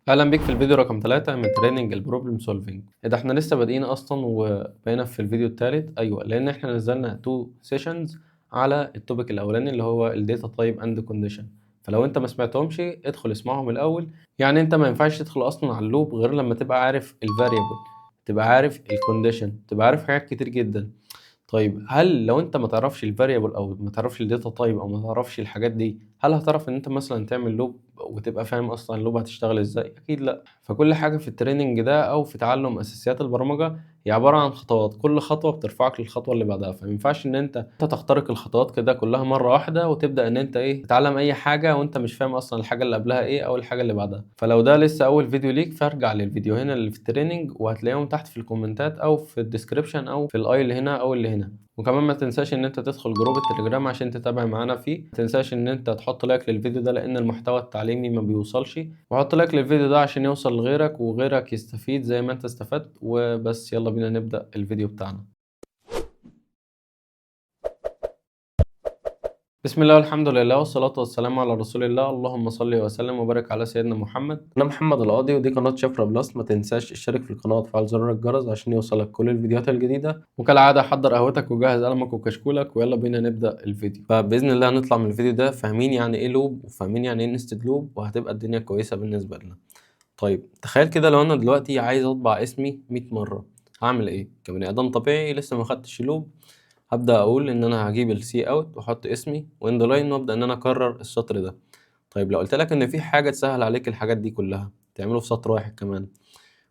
اهلا بيك في الفيديو رقم 3 من تريننج البروبلم سولفينج. ده احنا لسه بادئين اصلا وبقينا في الفيديو الثالث. ايوه، لان احنا نزلنا 2 سيشنز على التوبيك الاولاني اللي هو الداتا تايب اند كونديشن. فلو انت ما سمعتهمش ادخل اسمعهم الاول. يعني انت ما ينفعش تدخل اصلا على اللوب غير لما تبقى عارف الفاريبل، تبقى عارف الكونديشن، تبقى عارف حاجات كتير جدا. طيب هل لو انت ما تعرفش الفاريبل او ما تعرفش الداتا تايب او ما تعرفش الحاجات دي، هل هتعرف ان انت مثلا تعمل لوب وتبقى فاهم اصلا اللوب هتشتغل ازاي؟ اكيد لا. فكل حاجه في التريننج ده او في تعلم اساسيات البرمجه هي عباره عن خطوات، كل خطوه بترفعك للخطوه اللي بعدها. فما ينفعش ان انت تخترق الخطوات كده كلها مره واحده وتبدا ان انت تتعلم اي حاجه وانت مش فاهم اصلا الحاجه اللي قبلها ايه او الحاجه اللي بعدها. فلو ده لسه اول فيديو ليك فارجع للفيديوهين اللي في التريننج وهتلاقيهم تحت في الكومنتات او في الديسكريبشن او في الاي اللي هنا او اللي هنا. وكمان ما تنساش ان انت تدخل جروب التليجرام عشان تتابع معانا فيه. ما تنساش ان انت تحط لايك للفيديو ده لان المحتوى التعليمي ما بيوصلش، وحط لايك للفيديو ده عشان يوصل لغيرك وغيرك يستفيد زي ما انت استفدت. وبس يلا بينا نبدأ الفيديو بتاعنا. بسم الله والحمد لله والصلاة والسلام على رسول الله. اللهم صل وسلم وبارك على سيدنا محمد. أنا محمد القاضي ودي قناة شفرة بلس. ما تنساش تشترك في القناة وتفعل زر الجرس عشان يوصلك كل الفيديوهات الجديدة. وكالعادة حضر قهوتك وجهز قلمك وكشكولك ويلا بينا نبدأ الفيديو. فبإذن الله هنطلع من الفيديو ده فاهمين يعني إيه لوب وفاهمين يعني إيه نستد لوب، وهتبقى الدنيا كويسة بالنسبة لنا. طيب تخيل كده لو أنا دلوقتي عايز أطبع اسمي 100 مرة، هعمل إيه؟ كبني آدم طبيعي لسه ما خدتش لوب، هبدأ أقول إن أنا هجيب السي أوت وأحط اسمي وإند لاين وأبدأ إن أنا أكرر السطر ده. طيب لو قلت لك إن في حاجة تسهل عليك الحاجات دي كلها تعمله في سطر واحد كمان،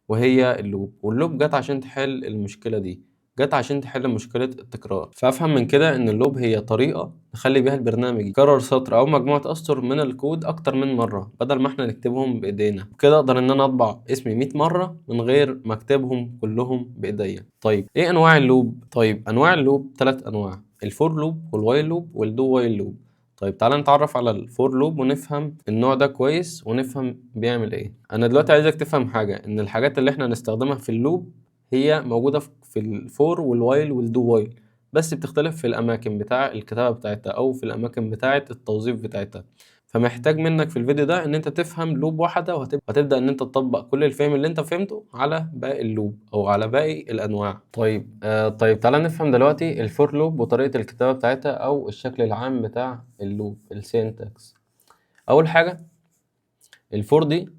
وهي اللوب. واللوب جت عشان تحل المشكلة دي، جت عشان تحل مشكلة التكرار. فأفهم من كده إن اللوب هي طريقة نخلي بيها البرنامج يكرر سطر أو مجموعة أسطر من الكود أكتر من مرة بدل ما إحنا نكتبهم بإيدينا. كده أقدر إن أنا أطبع اسمي 100 مرة من غير ما أكتبهم كلهم بإيديا. طيب إيه أنواع اللوب؟ طيب أنواع اللوب 3 أنواع: الفور لوب والوايل لوب والدو وايل لوب. طيب تعالى نتعرف على الفور لوب ونفهم النوع ده كويس ونفهم بيعمل ايه. انا دلوقتي عايزك تفهم حاجة، ان الحاجات اللي احنا هنستخدمها في اللوب هي موجودة في الفور والوايل والدو وايل، بس بتختلف في الاماكن بتاع الكتابة بتاعتها او في الاماكن بتاعة التوظيف بتاعتها. فمحتاج منك في الفيديو ده ان انت تفهم لوب واحدة وهتبدأ ان انت تطبق كل الفهم اللي انت فهمته على باقي اللوب او على باقي الانواع. طيب تعالى نفهم دلوقتي الفور لوب وطريقة الكتابة بتاعتها او الشكل العام بتاع اللوب، السينتاكس. اول حاجة الفور دي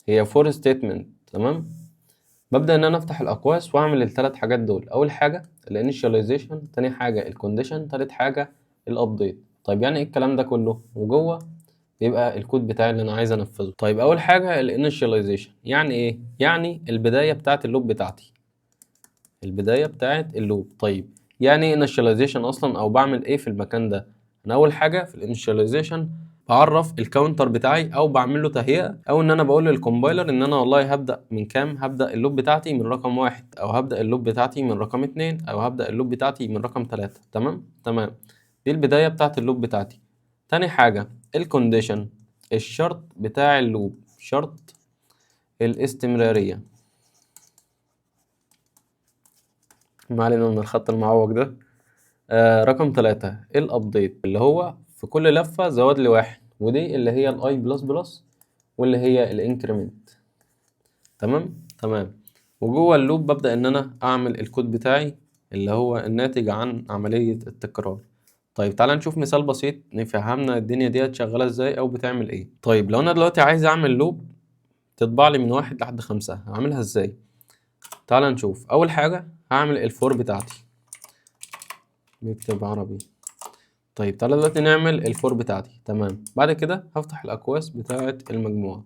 هي فور ستيتمنت، تمام. ببدأ ان انا افتح الاقواس واعمل الثلاث حاجات دول. اول حاجة الانيشاليزيشن، تاني حاجة الكونديشن، تالت حاجة الابديت. طيب يعني ايه الكلام ده كله؟ وجوه بيبقى الكود بتاعي اللي انا عايز انفذه. طيب اول حاجة الانيشاليزيشن يعني ايه؟ يعني البداية بتاعت اللوب بتاعتي، البداية بتاعت اللوب. طيب يعني ايه initialization اصلا او بعمل ايه في المكان ده؟ انا اول حاجة في الانيشاليزيشن بعرف الكاونتر بتاعي او بعمل له تهيئة، او ان انا بقول للكومبايلر ان انا والله هبدأ من كام، هبدأ اللوب بتاعتي من رقم 1 او هبدأ اللوب بتاعتي من رقم 2 او هبدأ اللوب بتاعتي من رقم 3. تمام. دي البداية بتاعت اللوب بتاعتي. تاني حاجة الكونديشن، الشرط بتاع اللوب، شرط الاستمرارية. ما علينا من الخط المعوج ده. رقم 3 الابديت اللي هو في كل لفة زود لي واحد، ودي اللي هي الاي بلس بلس واللي هي الانكريمنت. تمام. وجوه اللوب ببدأ ان انا اعمل الكود بتاعي اللي هو الناتج عن عملية التكرار. طيب تعالى نشوف مثال بسيط نفهمنا الدنيا ديت شغالة ازاي او بتعمل ايه. طيب لو انا دلوقتي عايز اعمل لوب تطبع لي من 1 لحد 5، هعملها ازاي؟ تعالى نشوف. اول حاجة هعمل الفور بتاعتي، نكتب عربي. طيب تعالى دلوقتي نعمل الفور بتاعتي. تمام. بعد كده هفتح الاكواس بتاعه المجموعه،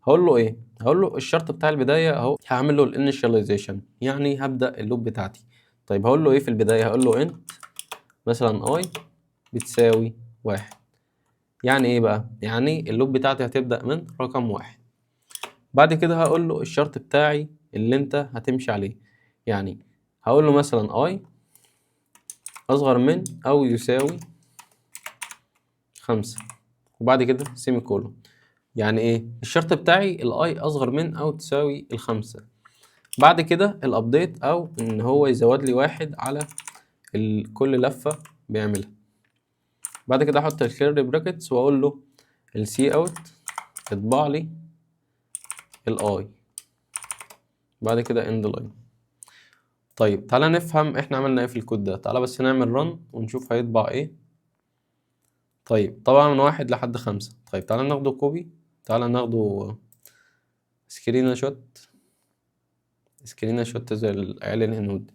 هقول له ايه؟ هقول له الشرط بتاع البدايه اهو، هعمل له الانيشاليزيشن يعني هبدا اللوب بتاعتي. طيب هقول له ايه في البدايه؟ هقول له انت مثلا اي بتساوي 1. يعني ايه بقى؟ يعني اللوب بتاعتي هتبدا من رقم 1. بعد كده هقول له الشرط بتاعي اللي انت هتمشي عليه، يعني هقول له مثلا اي اصغر من او يساوي 5 وبعد كده سيمي كولون. يعني ايه؟ الشرط بتاعي الاي اصغر من او تساوي 5. بعد كده الابديت او ان هو يزود لي 1 على كل لفة بيعملها. بعد كده احط الكيرلي براكتس واقول له السي اوت اطبع لي الاي، بعد كده اند لاين. طيب تعالى نفهم احنا عملنا ايه في الكود ده. تعالى بس نعمل رن ونشوف هيطبع ايه. طيب طبعا من 1 لحد 5. طيب تعالى ناخده كوبي، تعالى ناخده سكرين شوت زي العيال الهنود.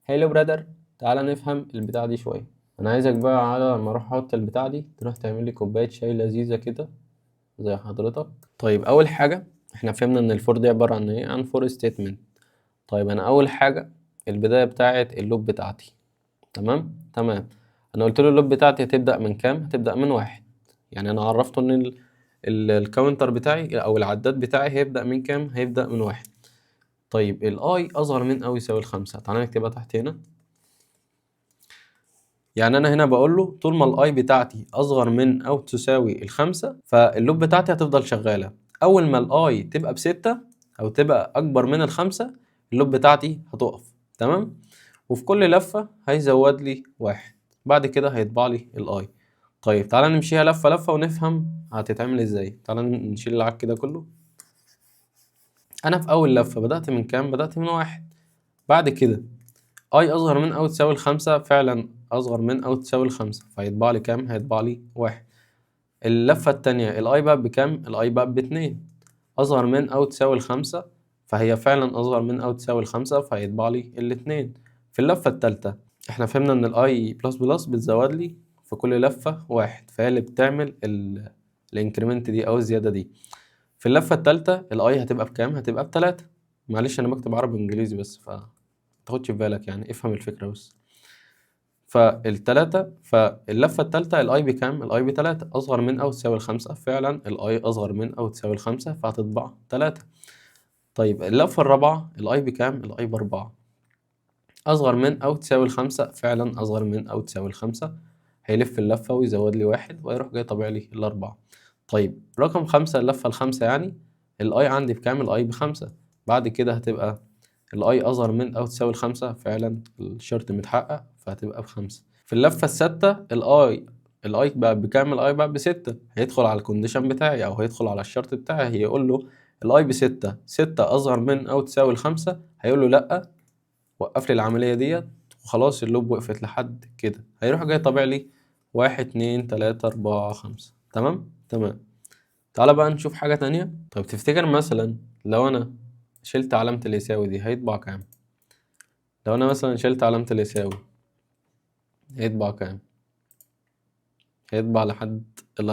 هيلو برادر، تعالى نفهم البتاع دي شوية. انا عايزك بقى على ما اروح احط البتاع دي تروح تعمل لي كوباية شاي لذيذة كده زي حضرتك. طيب اول حاجة احنا فهمنا ان الفور دي عبارة عن ايه، عن فور ستيتمنت. طيب انا اول حاجة البداية بتاعت اللوب بتاعتي. تمام. انا قلت له اللوب بتاعتي هتبدأ من كام؟ هتبدأ من 1. يعني انا عرفته ان الكاونتر بتاعي او العداد بتاعي هيبدأ من كام؟ هيبدأ من 1. طيب الاي اصغر من او يساوي 5. تعالى نكتبها تحت هنا. يعني انا هنا بقول له طول ما الاي بتاعتي اصغر من او تساوي 5 فاللوب بتاعتي هتفضل شغالة. اول ما الاي تبقى ب6 او تبقى اكبر من 5 اللوب بتاعتي هتقف. تمام. وفي كل لفة هيزود لي 1، بعد كده هيطبع لي الاي. طيب تعالى نمشيها لفة لفة ونفهم هتتعمل ازاي. تعالى نشيل العك كده كله. انا في اول لفة بدأت من كام؟ بدأت من 1. بعد كده اي اصغر من او تساوي 5، فعلا اصغر من او تساوي 5 فهيطبع لي كام؟ هيطبع لي 1. اللفة التانية الاي بقى بكام؟ الاي بقى ب2. اصغر من او تساوي 5 فهي فعلا اصغر من او تساوي 5 فهيطبع لي الاتنين. في اللفة التالتة احنا فهمنا ان الاي بلس بلس بتزود لي في كل لفة 1، فهي اللي بتعمل الانكريمنت دي او الزيادة دي. في اللفة التالتة الاي هتبقى بكام؟ هتبقى ب3. معلش انا بكتب عربي وانجليزي بس تاخدش في بالك، يعني افهم الفكرة بس. فاللفة التالتة الاي بكام؟ الاي ب3 اصغر من او تساوي 5، فعلا الاي اصغر من او تساوي 5 فهتطبع 3. طيب اللفة الرابعة الاي بكام؟ الاي ب4 اصغر من او تساوي 5، فعلا اصغر من او تساوي 5 هيلف اللفة ويزود لي 1 ويروح جاي طابع لي ال4. طيب رقم 5 اللفة الخامسة يعني الاي عندي بكام؟ الاي ب5. بعد كده هتبقى الاي اصغر من او تساوي 5، فعلا الشرط متحقق فهتبقى ب5. في اللفة السادسة الاي بقى بكام؟ الاي بقى ب6. هيدخل على الكونديشن بتاعي او هيدخل على الشرط بتاعي، هيقول له الاي ب6، 6 اصغر من او تساوي 5. هيقول له لا، وقف لي العملية ديت وخلاص اللوب وقفت لحد كده. هيروح جاي طابع لي 1 2 3 4 5. تمام. تعالى بقى نشوف حاجة تانية. طيب تفتكر مثلا لو انا شلت علامة اليساوي دي هيطبع كام؟ لو انا مثلا شلت علامة اليساوي هيطبع كام؟ هيطبع لحد ال4.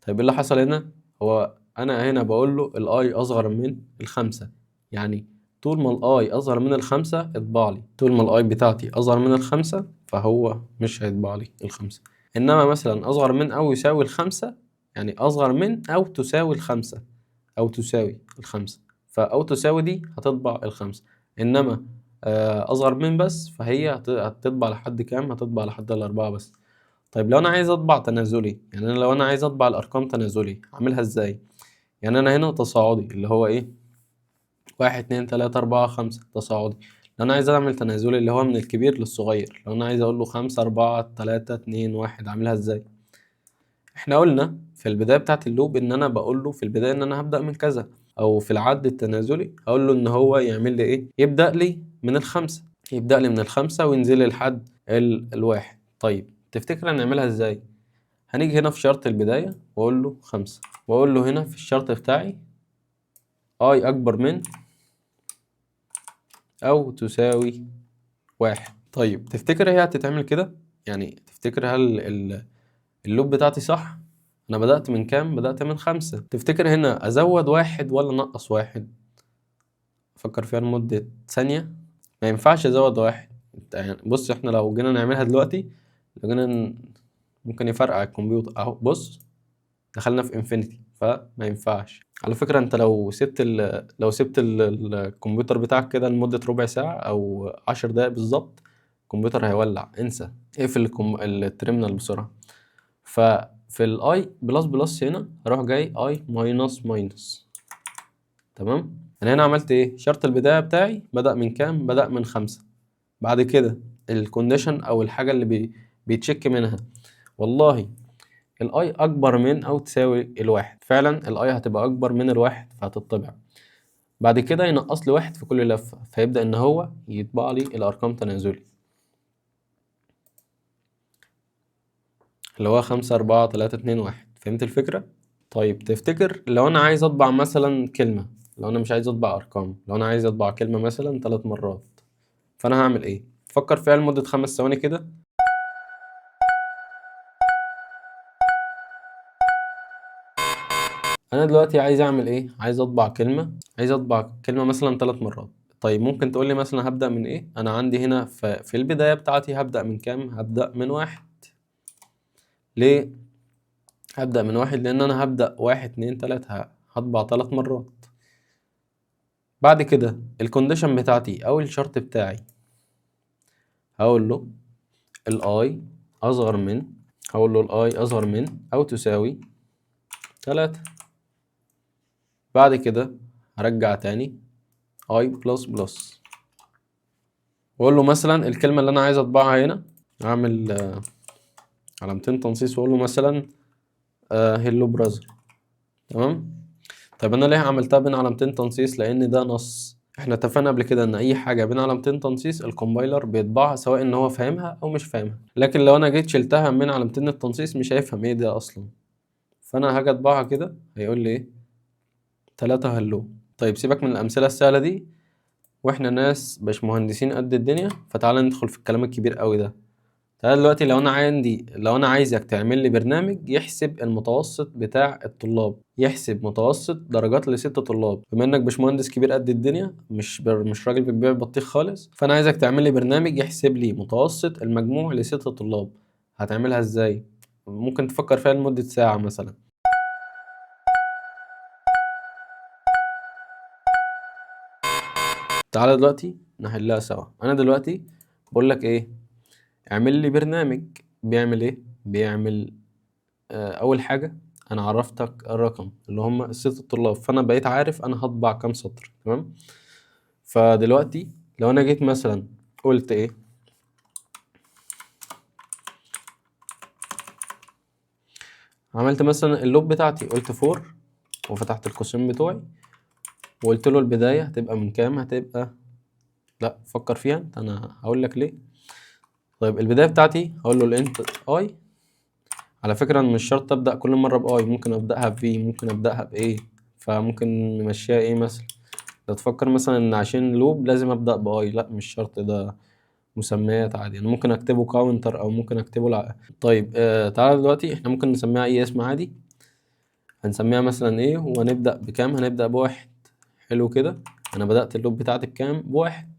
طيب ايه اللي حصل هنا؟ هو انا هنا بقول له الاي اصغر من 5، يعني طول ما الاي اصغر من 5 اطبع لي. طول ما الاي بتاعتي اصغر من 5 فهو مش هيطبع لي 5. انما مثلا اصغر من او يساوي 5، يعني اصغر من او تساوي 5، او تساوي 5، فاو تساوي دي هتطبع 5. انما اصغر من بس فهي هتطبع لحد كام؟ هتطبع لحد ال4 بس. طيب لو انا عايز اطبع تنازلي، يعني انا لو انا عايز اطبع الارقام تنازلي اعملها ازاي؟ يعني انا هنا تصاعدي اللي هو ايه، 1 2 3 4 5 تصاعدي. لو انا عايز اعمل تنازلي اللي هو من الكبير للصغير، لو انا عايز اقول له 5 4 3 2 1 اعملها ازاي؟ احنا قلنا في البداية بتاعت اللوب ان انا بقول له في البداية ان انا هبدأ من كذا، او في العد التنازلي اقول له ان هو يعمل لي ايه؟ يبدأ لي من 5. يبدأ لي من 5 وينزل لي لحد 1. طيب تفتكر هنعملها ازاي؟ هنيجي هنا في شرط البداية واقول له 5، واقول له هنا في الشرط بتاعي اي اكبر من او تساوي 1. طيب تفتكر هي هتتعمل كده؟ يعني تفتكر هل اللوب بتاعتي صح؟ انا بدأت من كام؟ بدأت من 5. تفتكر هنا ازود 1 ولا نقص 1؟ فكر فيها لمدة ثانية. ما ينفعش ازود 1. يعني بص احنا لو جينا نعملها دلوقتي، لو جينا ممكن يفرقع الكمبيوتر اهو. بص دخلنا في انفينيتي فما ينفعش. على فكرة انت لو سبت الكمبيوتر بتاعك كده لمدة ربع ساعة او 10 دقايق بالظبط الكمبيوتر هيولع. انسى، اقفل الترمينال بسرعة. ففي الاي بلس بلس هنا اروح جاي اي ماينس ماينس. تمام. انا هنا عملت ايه؟ شرط البداية بتاعي بدأ من كام؟ بدأ من 5. بعد كده الكونديشن او الحاجة اللي بيتشيك منها، والله الاي اكبر من او تساوي الواحد. فعلا الاي هتبقى اكبر من الواحد فهتطبع. بعد كده ينقص لي واحد في كل لفة، فيبدأ ان هو يطبع لي الارقام تنازلي، اللي هو 5 4 3 2 1. فهمت الفكرة؟ طيب تفتكر لو انا عايز اطبع مثلا كلمة، لو انا مش عايز اطبع ارقام، لو انا عايز اطبع كلمة مثلا 3 مرات، فانا هعمل ايه؟ فكر فيها لمدة 5 ثواني كده. انا دلوقتي عايز اعمل ايه؟ عايز اطبع كلمة، عايز اطبع كلمة مثلا 3 مرات. طيب ممكن تقول لي مثلا هبدأ من ايه؟ انا عندي هنا في البداية بتاعتي هبدأ من كام؟ هبدأ من 1. ليه هبدأ من 1؟ لان انا هبدأ 1 2 3، هطبع 3 مرات. بعد كده الكونديشن بتاعتي او الشرط بتاعي هقول له الاي اصغر من، هقول له الاي اصغر من او تساوي 3. بعد كده هرجع تاني اي بلس بلس، واقول له مثلا الكلمة اللي انا عايز اطبعها هنا، اعمل علامتين تنصيص واقول له مثلا هيلو براذر. تمام. طيب انا ليه عملتها بين علامتين تنصيص؟ لان ده نص. احنا اتفقنا قبل كده ان اي حاجه بين علامتين تنصيص الكومبايلر بيطبعها سواء ان هو فاهمها او مش فاهمها. لكن لو انا جيت شلتها من علامتين التنصيص مش هيفهم ايه ده اصلا. فانا هاجي اطبعها كده هيقول لي ايه؟ 3 هلو. طيب سيبك من الامثله السهله دي، واحنا ناس باش مهندسين قد الدنيا، فتعالى ندخل في الكلام الكبير قوي ده. تعالى دلوقتي لو انا عايزك تعمل لي برنامج يحسب المتوسط بتاع الطلاب، يحسب متوسط درجات ل6 طلاب. بما انك باشمهندس كبير قد الدنيا، مش راجل بتبيع بطيخ خالص، فانا عايزك تعمل لي برنامج يحسب لي متوسط المجموع ل6 طلاب. هتعملها ازاي؟ ممكن تفكر فيها لمدة ساعة مثلا. تعالى دلوقتي نحلها سوا. انا دلوقتي بقول لك ايه؟ اعمل لي برنامج بيعمل ايه؟ بيعمل اول حاجه انا عرفتك الرقم اللي هم ال6 طلاب، فانا بقيت عارف انا هطبع كام سطر. تمام. فدلوقتي لو انا جيت مثلا قلت ايه؟ عملت مثلا اللوب بتاعتي، قلت فور وفتحت القوسين بتوعي وقلت له البدايه هتبقى من كام؟ هتبقى، لا فكر فيها انت، انا هقول لك ليه. طيب البدايه بتاعتي هقول له الانت اي. على فكره انا مش شرط ابدا كل مره باي، ممكن ابداها بفي، ممكن ابداها بايه. فممكن نمشيها ايه مثلا؟ لا تفكر مثلا ان عشان لوب لازم ابدا باي، لا مش شرط، ده مسميات عادي. انا ممكن اكتبه كاونتر او ممكن اكتبه طيب تعالى دلوقتي احنا ممكن نسميها اي اسم عادي. هنسميها مثلا ايه وهنبدا بكام؟ هنبدا بواحد. حلو كده. انا بدات اللوب بتاعتي بكام؟ بواحد.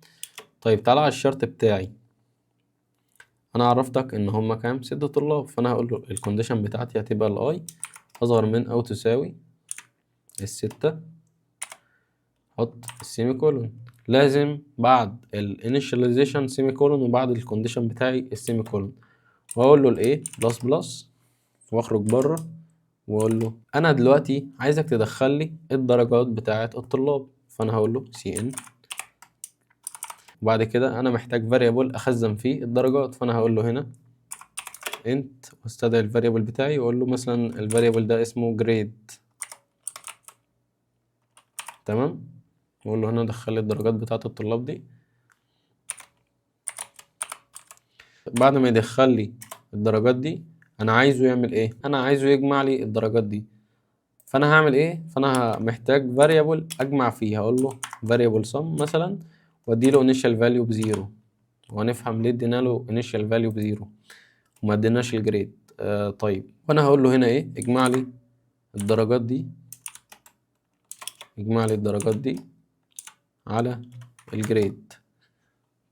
طيب تعالى على الشرط بتاعي. انا عرفتك ان هما كام؟ 6 طلاب. فانا هقول له الكونديشن بتاعتي هتبقى الاي اصغر من او تساوي ال6، حط السيمي كولون. لازم بعد الانيشاليزيشن سيمي كولون وبعد الكونديشن بتاعي السيمي كولون. واقول له الايه بلس بلس واخرج بره واقول له انا دلوقتي عايزك تدخل لي الدرجات بتاعه الطلاب. فانا هقول له سي ان، وبعد كده انا محتاج فاريبل اخزن فيه الدرجات. فانا هقول له هنا انت واستدعي الفاريبل بتاعي واقول له مثلا الفاريبل ده اسمه جريد. تمام. واقول له هنا دخل لي الدرجات بتاعه الطلاب دي. بعد ما يدخل لي الدرجات دي انا عايزه يعمل ايه؟ انا عايزه يجمع لي الدرجات دي. فانا هعمل ايه؟ فانا محتاج فاريبل اجمع فيه. هقول له فاريبل sum مثلا وادي له initial value بزيرو. وهنفهم ليه ادينا له initial value بزيرو وما اديناش الجريد. طيب وانا هقول له هنا ايه؟ اجمع لي الدرجات دي، اجمع لي الدرجات دي على الجريد.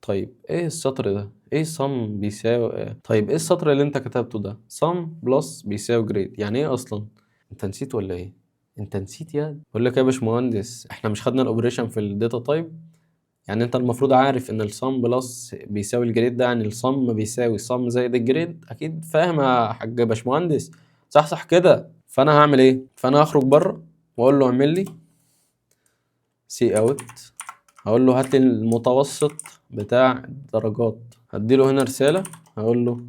طيب ايه السطر ده؟ ايه sum بيساوي طيب ايه السطر اللي انت كتبته ده؟ sum بلس بيساوي جريد، يعني ايه اصلا؟ انت نسيت ولا ايه؟ انت نسيت يا بقول لك يا باشمهندس، احنا مش خدنا الاوبريشن في الداتا تايب؟ يعني انت المفروض عارف ان الصم بلس بيساوي الجريد، ده يعني الصم بيساوي الصم زائد الجريد. اكيد فاهم يا حاج باشمهندس، صح صح كده. فانا هعمل ايه؟ فانا هخرج بره واقول له اعمل لي سي اوت. هقول له هات لي المتوسط بتاع الدرجات. هدي له هنا رساله هقول له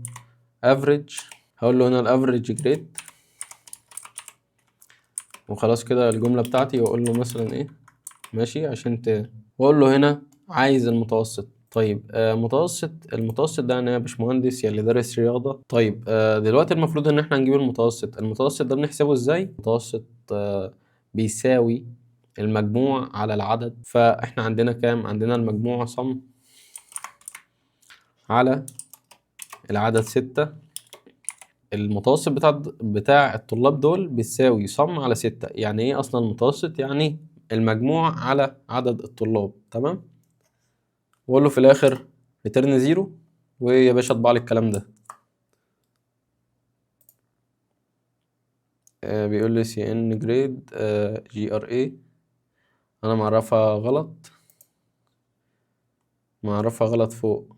افريج. هقول له هنا الافريج جريد وخلاص كده الجملة بتاعتي، واقول له مثلا ايه ماشي عشان واقول له هنا عايز المتوسط. طيب المتوسط ده انا يا باشمهندس يا اللي دارس رياضة. طيب دلوقتي المفروض ان احنا نجيب المتوسط ده بنحسبه ازاي؟ المتوسط بيساوي المجموع على العدد. فاحنا عندنا كام؟ عندنا المجموع صم على العدد 6. المتوسط بتاع الطلاب دول بيساوي صم على 6. يعني ايه اصلا المتوسط؟ يعني المجموع على عدد الطلاب. تمام. واقول له في الاخر ريتيرن 0، ويا باشا اطبع لي الكلام ده. بيقول لي سي ان جريد جي ار اي. انا معرفها غلط فوق.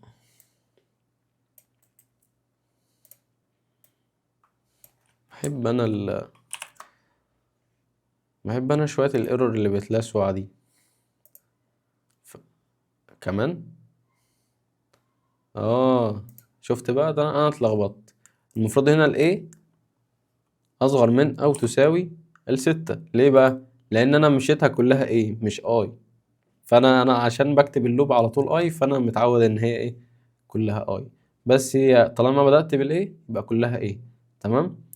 بحب انا شوية الايرور اللي بتلاسوا دي كمان. شفت بقى ده انا اتلخبطت. المفروض هنا الايه اصغر من او تساوي ال6. ليه بقى؟ لان انا مشيتها كلها ايه مش اي. فانا عشان بكتب اللوب على طول اي، فانا متعود ان هي ايه كلها اي. بس هي طالما بدأت بالايه يبقى كلها ايه. تمام.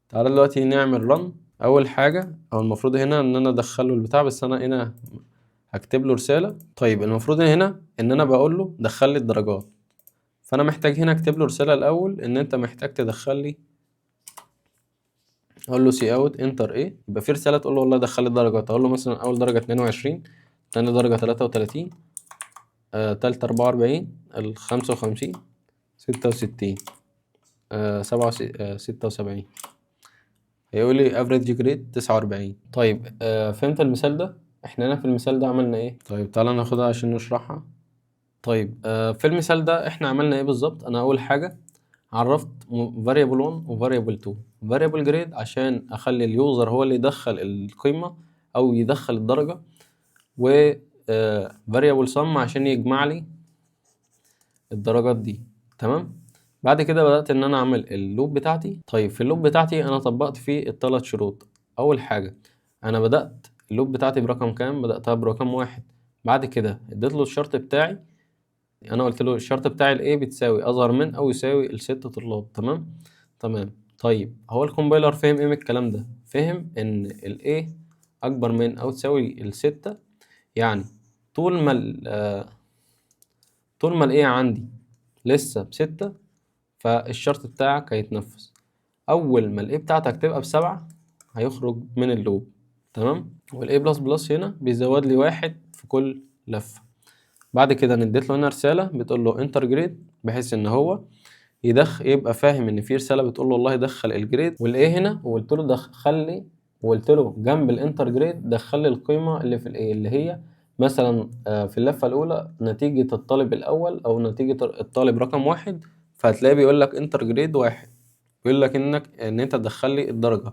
تعالى دلوقتي نعمل رن. اول حاجة او المفروض هنا ان انا ادخله البتاع، بس انا هنا هكتب له رسالة. طيب المفروض هنا ان انا بقول له دخل لي الدرجات. فانا محتاج هنا اكتب له رسالة الاول ان انت محتاج تدخل لي. اقول له سي اوت انتر ايه، يبقى في رسالة تقول له والله دخل لي الدرجات. اقول له مثلا اول درجة 22، تاني درجة 33، تالتة 44، ال55، 66، 76. هيقول لي افريج جريد 49. طيب فهمت المثال ده؟ احنا هنا في المثال ده عملنا ايه؟ طيب تعالى ناخدها عشان نشرحها. طيب في المثال ده احنا عملنا ايه بالظبط؟ انا اول حاجة عرفت variable 1 و variable 2. variable grade عشان اخلي اليوزر هو اللي يدخل القيمة او يدخل الدرجة، و variable sum عشان يجمع لي الدرجات دي. تمام. بعد كده بدأت ان انا اعمل اللوب بتاعتي. طيب في اللوب بتاعتي انا طبقت فيه الثلاث شروط. اول حاجة انا بدأت اللوب بتاعتي برقم كام؟ بدأتها برقم 1. بعد كده اديت له الشرط بتاعي. انا قلت له الشرط بتاعي الايه بتساوي اصغر من او يساوي ال6 طلاب. تمام. طيب هو الكومبايلر فهم ايه من الكلام ده؟ فهم ان الايه اكبر من او تساوي ال6. يعني طول ما الايه عندي لسه ب6 فالشرط بتاعك هيتنفذ. اول ما الايه بتاعتك تبقى ب7 هيخرج من اللوب. تمام. والايه بلس بلس هنا بيزود لي 1 في كل لفة. بعد كده نديت له هنا رسالة بتقول له انتر جريد، بحيث ان هو يبقى فاهم ان في رسالة بتقول له والله دخل الجريد والايه هنا. وقلت له دخل لي، وقلت له جنب الانتر جريد دخل لي القيمة اللي في الايه اللي هي مثلا في اللفة الاولى نتيجة الطالب الاول او نتيجة الطالب رقم 1. فهتلاقيه بيقول لك انتر جريد 1، بيقول لك ان انت تدخل لي الدرجة.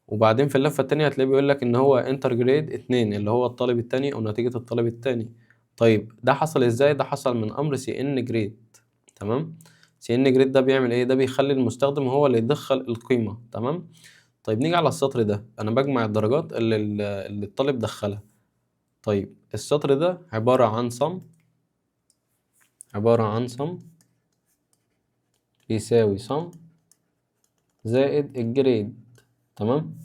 وبعدين في اللفة التانية هتلاقيه بيقول لك ان هو انتر جريد 2 اللي هو الطالب التاني او نتيجة الطالب التاني. طيب ده حصل ازاي؟ ده حصل من امر سي ان جريد. تمام. سي ان جريد ده بيعمل ايه؟ ده بيخلي المستخدم هو اللي يدخل القيمة. تمام. طيب نيجي على السطر ده. انا بجمع الدرجات اللي الطالب دخلها. طيب السطر ده عبارة عن sum يساوي sum زائد الجريد. تمام.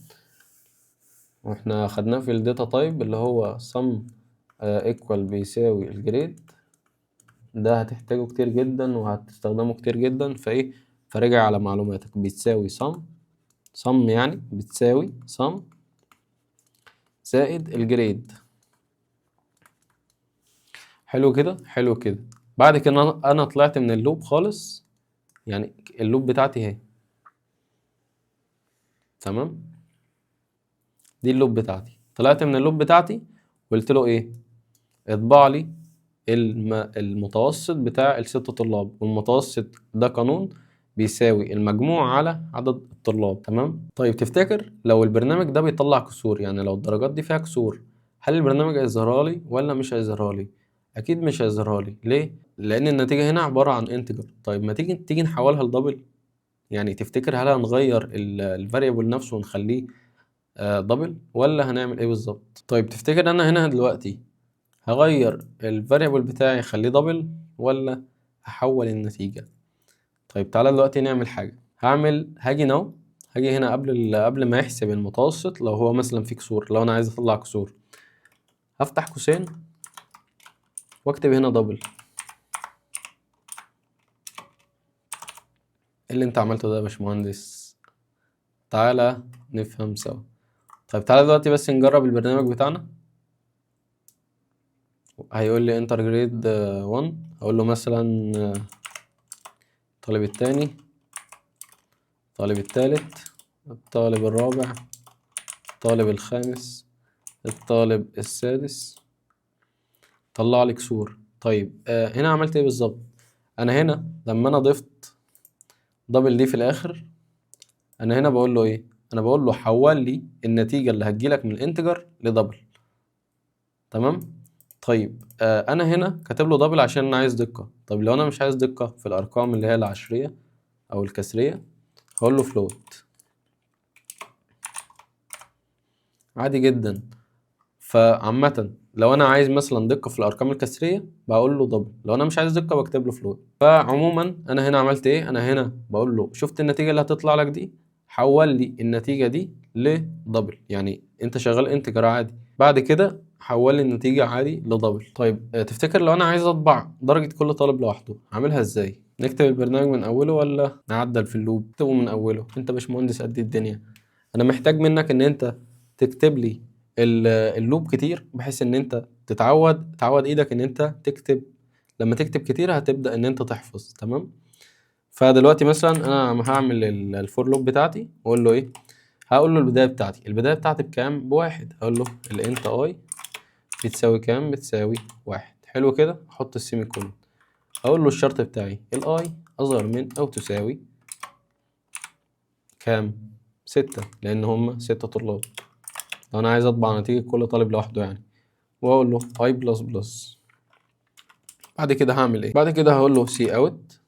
واحنا خدناه في الداتا تايب اللي هو sum equal بيساوي الجريد. ده هتحتاجه كتير جدا وهتستخدمه كتير جدا. فايه؟ فرجع على معلوماتك. بتساوي sum يعني بتساوي sum زائد الجريد. حلو كده. حلو كده. بعد كده انا طلعت من اللوب خالص. يعني اللوب بتاعتي اهي. تمام. دي اللوب بتاعتي. طلعت من اللوب بتاعتي وقلت له ايه؟ اطبع لي المتوسط بتاع ال6 طلاب. والمتوسط ده قانون بيساوي المجموع على عدد الطلاب. تمام. طيب تفتكر لو البرنامج ده بيطلع كسور، يعني لو الدرجات دي فيها كسور، هل البرنامج هيظهرها لي ولا مش هيظهرها لي؟ اكيد مش هيظهرها لي. ليه؟ لان النتيجة هنا عبارة عن انتجر. طيب ما تيجي نحولها لدبل. يعني تفتكر هل هنغير الفاريبل نفسه ونخليه دبل ولا هنعمل ايه بالظبط؟ طيب تفتكر انا هنا دلوقتي هغير الفاريبل بتاعي اخليه دبل ولا هحول النتيجة؟ طيب تعالى دلوقتي نعمل حاجة. هاجي هنا قبل ما يحسب المتوسط، لو هو مثلا فيه كسور، لو انا عايز اطلع كسور هفتح قوسين واكتب هنا دبل. ايه اللي انت عملته ده يا باشمهندس؟ تعالى نفهم سوا. طيب تعالى دلوقتي بس نجرب البرنامج بتاعنا. هيقول لي انتر جريد 1، هقول له مثلا الطالب التاني، الطالب التالت، الطالب الرابع، الطالب الخامس، الطالب السادس، طلع لي كسور. طيب هنا عملت ايه بالظبط؟ انا هنا لما انا ضفت دبل دي في الاخر، انا هنا بقول له ايه؟ انا بقول له حول لي النتيجه اللي هتجيلك من الانتجر لدبل. تمام. طيب انا هنا كاتب له دبل عشان انا عايز دقه. طب لو انا مش عايز دقه في الارقام اللي هي العشريه او الكسريه، هقول له فلوت عادي جدا. فعامة لو انا عايز مثلا دقة في الارقام الكسرية بقول له دبل، لو انا مش عايز دقة بكتب له فلوت. فعموما انا هنا عملت ايه؟ انا هنا بقول له شفت النتيجة اللي هتطلع لك دي، حول لي النتيجة دي لدبل. يعني انت شغال انتجر عادي، بعد كده حول لي النتيجة عادي لدبل. طيب تفتكر لو انا عايز اطبع درجة كل طالب لوحده هعملها ازاي؟ نكتب البرنامج من اوله ولا نعدل في اللوب؟ اكتبه من اوله، انت باشمهندس قد الدنيا. انا محتاج منك ان انت تكتب لي اللوب كتير، بحيث ان انت تعود ايدك ان انت تكتب. لما تكتب كتير هتبدأ ان انت تحفظ. تمام. فدلوقتي مثلا انا هعمل الفور لوب بتاعتي واقول له ايه؟ هقول له البداية بتاعتي بكام؟ بواحد. اقول له الانت اي بتساوي كام؟ بتساوي واحد. حلو كده. احط السيمي كولون. اقول له الشرط بتاعي الاي اصغر من او تساوي كام؟ 6، لان هم 6 طلاب. لو انا عايز اطبع نتيجة كل طالب لوحده يعني. واقول له اي بلس بلس. بعد كده هعمل ايه؟ بعد كده هقول له سي اوت.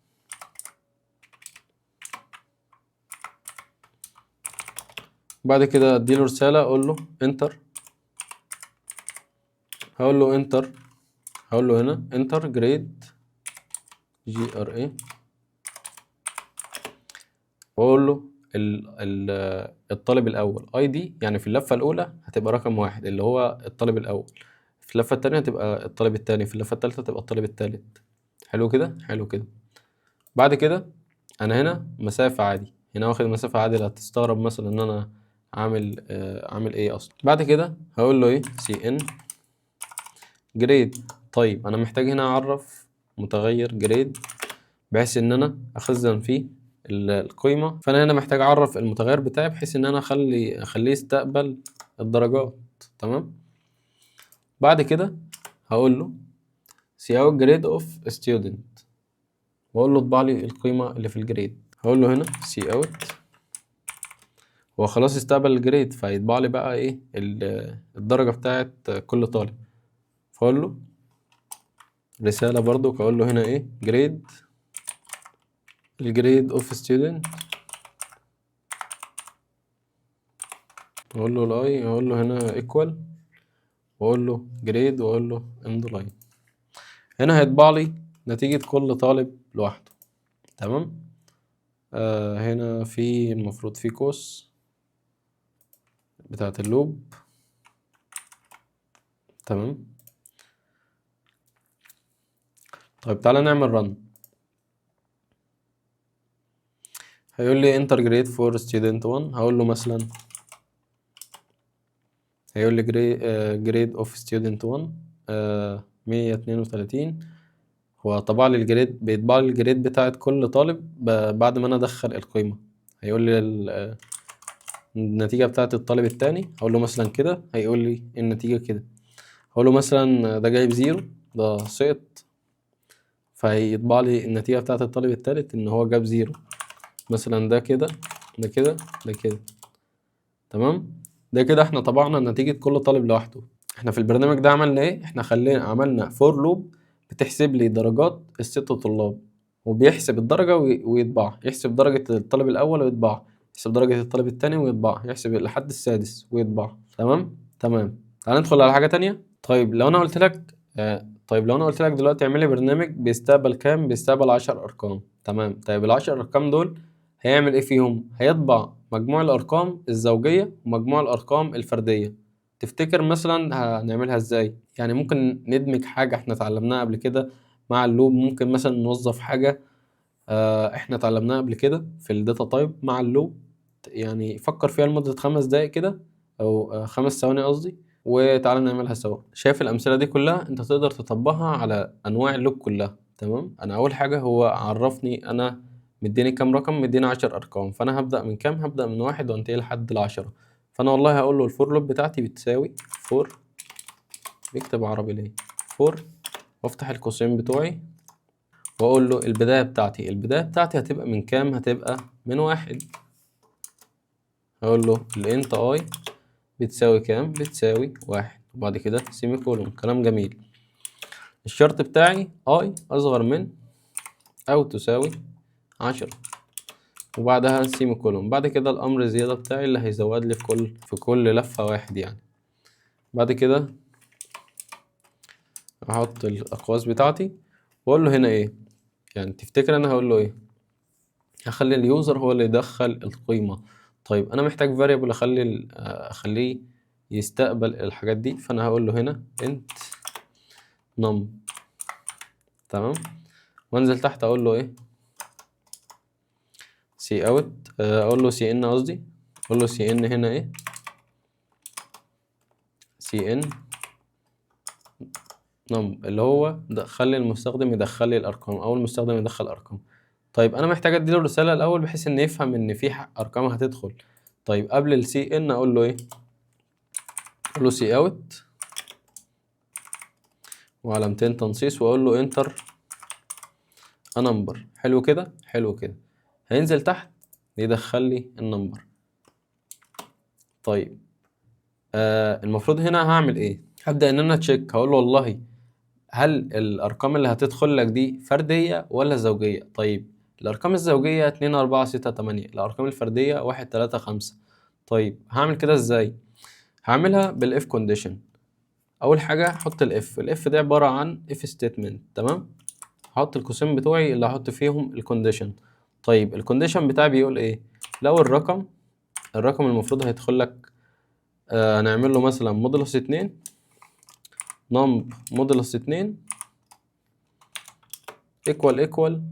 بعد كده اديله رسالة اقول له انتر. هقول له انتر، هقول له هنا انتر جريد جي ار اي، واقول له الطالب الاول اي دي، يعني في اللفة الاولى هتبقى رقم واحد اللي هو الطالب الاول، في اللفة التانية هتبقى الطالب التاني، في اللفة التالتة هتبقى الطالب التالت. حلو كده. حلو كده. بعد كده انا هنا مسافة عادي، هنا واخد مسافة عادي. لا تستغرب مثلا ان انا عامل ايه اصلا. بعد كده هقول له ايه؟ سي ان جريد. طيب انا محتاج هنا اعرف متغير جريد بحيث ان انا اخزن فيه القيمة. فانا هنا محتاج اعرف المتغير بتاعي بحيث ان انا اخليه يستقبل الدرجات. تمام. بعد كده هقول له سي اوت جريد اوف ستودنت، واقول له اطبع لي القيمة اللي في الجريد. هقول له هنا سي اوت، هو خلاص استقبل الجريد فيطبع لي بقى ايه؟ الدرجة بتاعت كل طالب. فاقول له رسالة برضو، اقول له هنا ايه؟ جريد، الجريد اوف ستودنت، اقول له الاي، اقول له هنا ايكوال، واقول له جريد، واقول له اند لاين. هنا هيطبع لي نتيجة كل طالب لوحده. تمام. هنا في المفروض في قوس بتاعت اللوب. تمام. طيب تعالى نعمل رن. هيقول لي انتر جريد فور ستودنت 1. هقول له مثلا، هيقول لي جريد اوف ستودنت 1 132. هو طبع لي الجريد، بيطبع لي الجريد بتاعت كل طالب بعد ما انا ادخل القيمة. هيقول لي النتيجة بتاعت الطالب التاني. هقول له مثلا كده، هيقول لي النتيجة كده. هقول له مثلا ده جايب زيرو، ده سقط، فهيطبع لي النتيجة بتاعت الطالب التالت ان هو جاب زيرو. مثلا ده كده، ده كده، ده كده. تمام. ده كده احنا طبعنا نتيجة كل طالب لوحده. احنا في البرنامج ده عملنا ايه؟ احنا عملنا فور لوب بتحسب لي درجات الست طلاب. وبيحسب الدرجة ويطبعها، يحسب درجة الطالب الأول ويطبعها، يحسب درجة الطالب التاني ويطبعها، يحسب لحد السادس ويطبعها. تمام. تعال ندخل على حاجة تانية. طيب لو أنا قلت لك دلوقتي اعمل لي برنامج بيستقبل كام؟ بيستقبل 10 أرقام. تمام. طيب ال10 أرقام دول هيعمل إيه فيهم؟ هيطبع مجموع الأرقام الزوجية ومجموع الأرقام الفردية. تفتكر مثلا هنعملها إزاي؟ يعني ممكن ندمج حاجة إحنا اتعلمناها قبل كده مع اللوب. ممكن مثلا نوظف حاجة احنا اتعلمناها قبل كده في الداتا تايب مع اللوب. يعني فكر فيها لمدة 5 دقايق كده، او 5 ثواني قصدي، وتعالى نعملها سوا. شايف الامثلة دي كلها انت تقدر تطبقها على انواع اللوب كلها. تمام. انا اول حاجة هو عرفني انا مديني كام رقم، مديني 10 ارقام، فانا هبدأ من كام؟ هبدأ من 1 وانتهي لحد 10. فانا والله هقول له الفور لوب بتاعتي بتساوي فور، بيكتب عربي ليه؟ فور، وافتح القوسين بتوعي واقول له البداية بتاعتي هتبقى من كام؟ هتبقى من 1. هقول له الانت اي بتساوي كام؟ بتساوي 1، وبعد كده سيمي كولون. كلام جميل. الشرط بتاعي اي اصغر من او تساوي 10، وبعدها سيمي كولون. بعد كده الامر الزيادة بتاعي اللي هيزود لي في كل لفة 1 يعني. بعد كده احط الاقواس بتاعتي واقول له هنا ايه. يعني تفتكر انا هقول له ايه؟ هخلي اليوزر هو اللي يدخل القيمة. طيب انا محتاج variable اخليه يستقبل الحاجات دي، فانا هقول له هنا int num. تمام. وانزل تحت اقول له ايه؟ cout، اقول له cn قصدي، اقول له cn هنا ايه؟ cn num، اللي هو خلي المستخدم يدخل لي الارقام او المستخدم يدخل ارقام. طيب انا محتاج اديله رسالة الاول بحيث ان يفهم ان في ارقام هتدخل. طيب قبل ال cn اقول له ايه؟ اقول له cout وعلامتين تنصيص واقول له انتر نمبر. حلو كده، حلو كده. هينزل تحت يدخل لي النمبر. طيب المفروض هنا هعمل ايه؟ هبدأ ان انا تشيك، هقول له والله هل الارقام اللي هتدخل لك دي فردية ولا زوجية؟ طيب الارقام الزوجية 2 4 6 8، الارقام الفردية 1 3 5. طيب هعمل كده ازاي؟ هعملها بالاف كونديشن. اول حاجة هحط الاف ده عبارة عن اف ستيتمنت. تمام. هحط القوسين بتوعي اللي هحط فيهم الكونديشن. طيب الكونديشن بتاعي بيقول ايه؟ لو الرقم المفروض هيدخل لك هنعمل له مثلا مودولوس 2 نمب مودولوس 2 ايكوال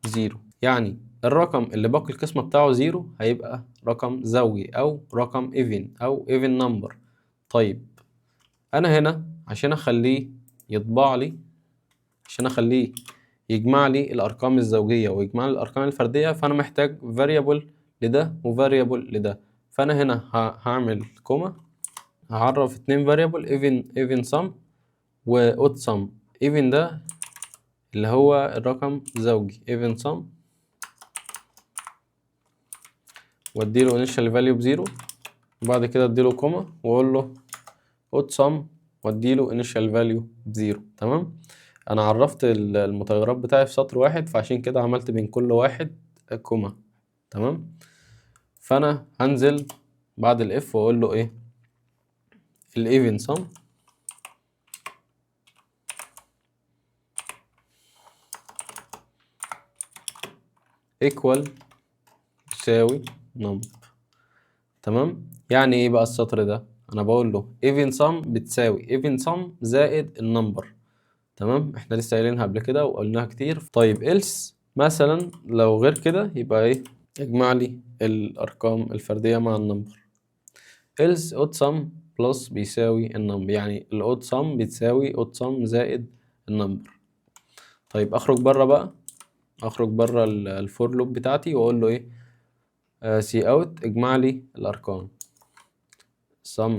0. يعني الرقم اللي باقي القسمة بتاعه 0 هيبقى رقم زوجي او رقم ايفن او ايفن نمبر. طيب انا هنا عشان اخليه يطبع لي، عشان اخليه يجمع لي الارقام الزوجيه ويجمع لي الارقام الفرديه، فانا محتاج variable لده وفاريبل لده. فانا هنا هعمل كوما، هعرف 2 variable even sum و odd sum. even ده اللي هو الرقم زوجي even sum، واديله initial value بزيرو، وبعد كده اديله كوما واقول له odd sum واديله initial value بزيرو. تمام. انا عرفت المتغيرات بتاعي في سطر واحد، فعشان كده عملت بين كل واحد كوما. تمام. فانا هنزل بعد الاف واقول له ايه؟ الايفن سم ايكوال يساوي نمب. تمام. يعني ايه بقى السطر ده؟ انا بقول له even sum بتساوي even sum زائد النمبر. تمام. احنا لسه قايلينها قبل كده وقلناها كتير. طيب else مثلا لو غير كده يبقى ايه؟ اجمع لي الارقام الفرديه مع النمبر. else odd sum بلس بيساوي النمبر، يعني الاود sum بتساوي odd sum زائد النمبر. طيب اخرج بره الفور لوب بتاعتي واقول له ايه؟ سي اوت اجمع لي الارقام sum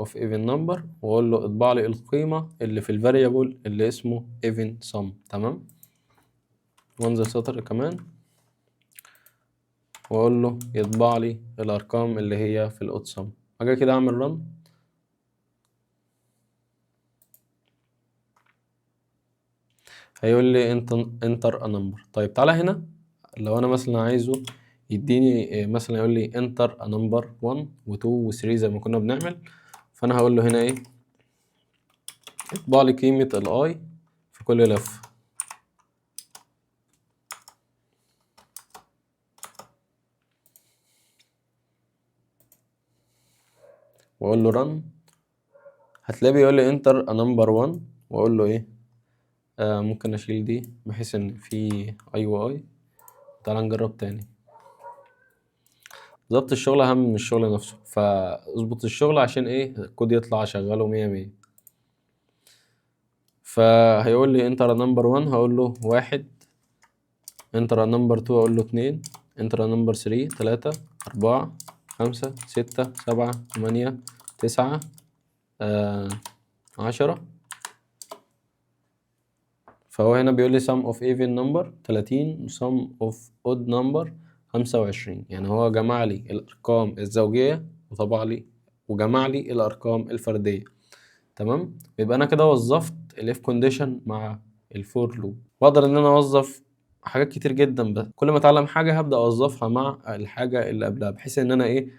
of even number، واقول له اطبع لي القيمه اللي في الفاريبل اللي اسمه even sum. تمام. وانزل سطر كمان واقول له يطبع لي الارقام اللي هي في الاود sum. اجي كده اعمل رن. هيقول لي انتر ا نمبر. طيب تعالى هنا، لو انا مثلا عايزه يديني مثلا يقول لي انتر ا نمبر 1 و2 و3 زي ما كنا بنعمل، فانا هقول له هنا ايه، اطبع لي قيمة الاي في كل لفة، واقول له رن. هتلاقيه بيقول لي انتر ا نمبر 1، واقول له ايه، ممكن اشيل دي بحيث ان في اي واي. تعال نجرب تاني. ضبط الشغل اهم من الشغل نفسه، فاظبط الشغل عشان ايه الكود يطلع شغاله مية مية. فهيقول لي انتر نمبر 1، هقول له 1. انتر نمبر 2 اقول له 2. انتر نمبر 3 3 4 5 6 7 8 9 10. فهو هنا بيقول لي sum of even number 30 و sum of odd number 25. يعني هو جمع لي الأرقام الزوجية وجمع لي الأرقام الفردية. تمام. يبقى أنا كده وظفت ال if condition مع الفور لوب، وأقدر إن أنا أوظف حاجات كتير جدا. بس كل ما أتعلم حاجة هبدأ أوظفها مع الحاجة اللي قبلها، بحيث إن أنا إيه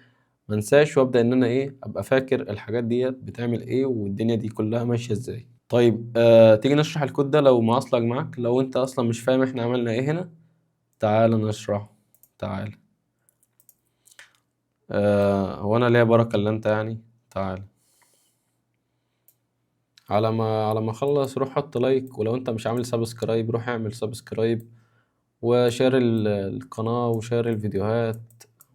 منساش، وأبدأ إن أنا إيه أبقى فاكر الحاجات ديت بتعمل إيه والدنيا دي كلها ماشية إزاي. طيب تيجي نشرح الكود ده لو معصلك معاك، لو انت اصلا مش فاهم احنا عملنا ايه هنا. تعال نشرحه. تعال. هو انا ليا بركة اللي انت يعني. تعال. على ما اخلص روح حط لايك، ولو انت مش عامل سبسكرايب روح اعمل سبسكرايب، وشير القناة وشير الفيديوهات،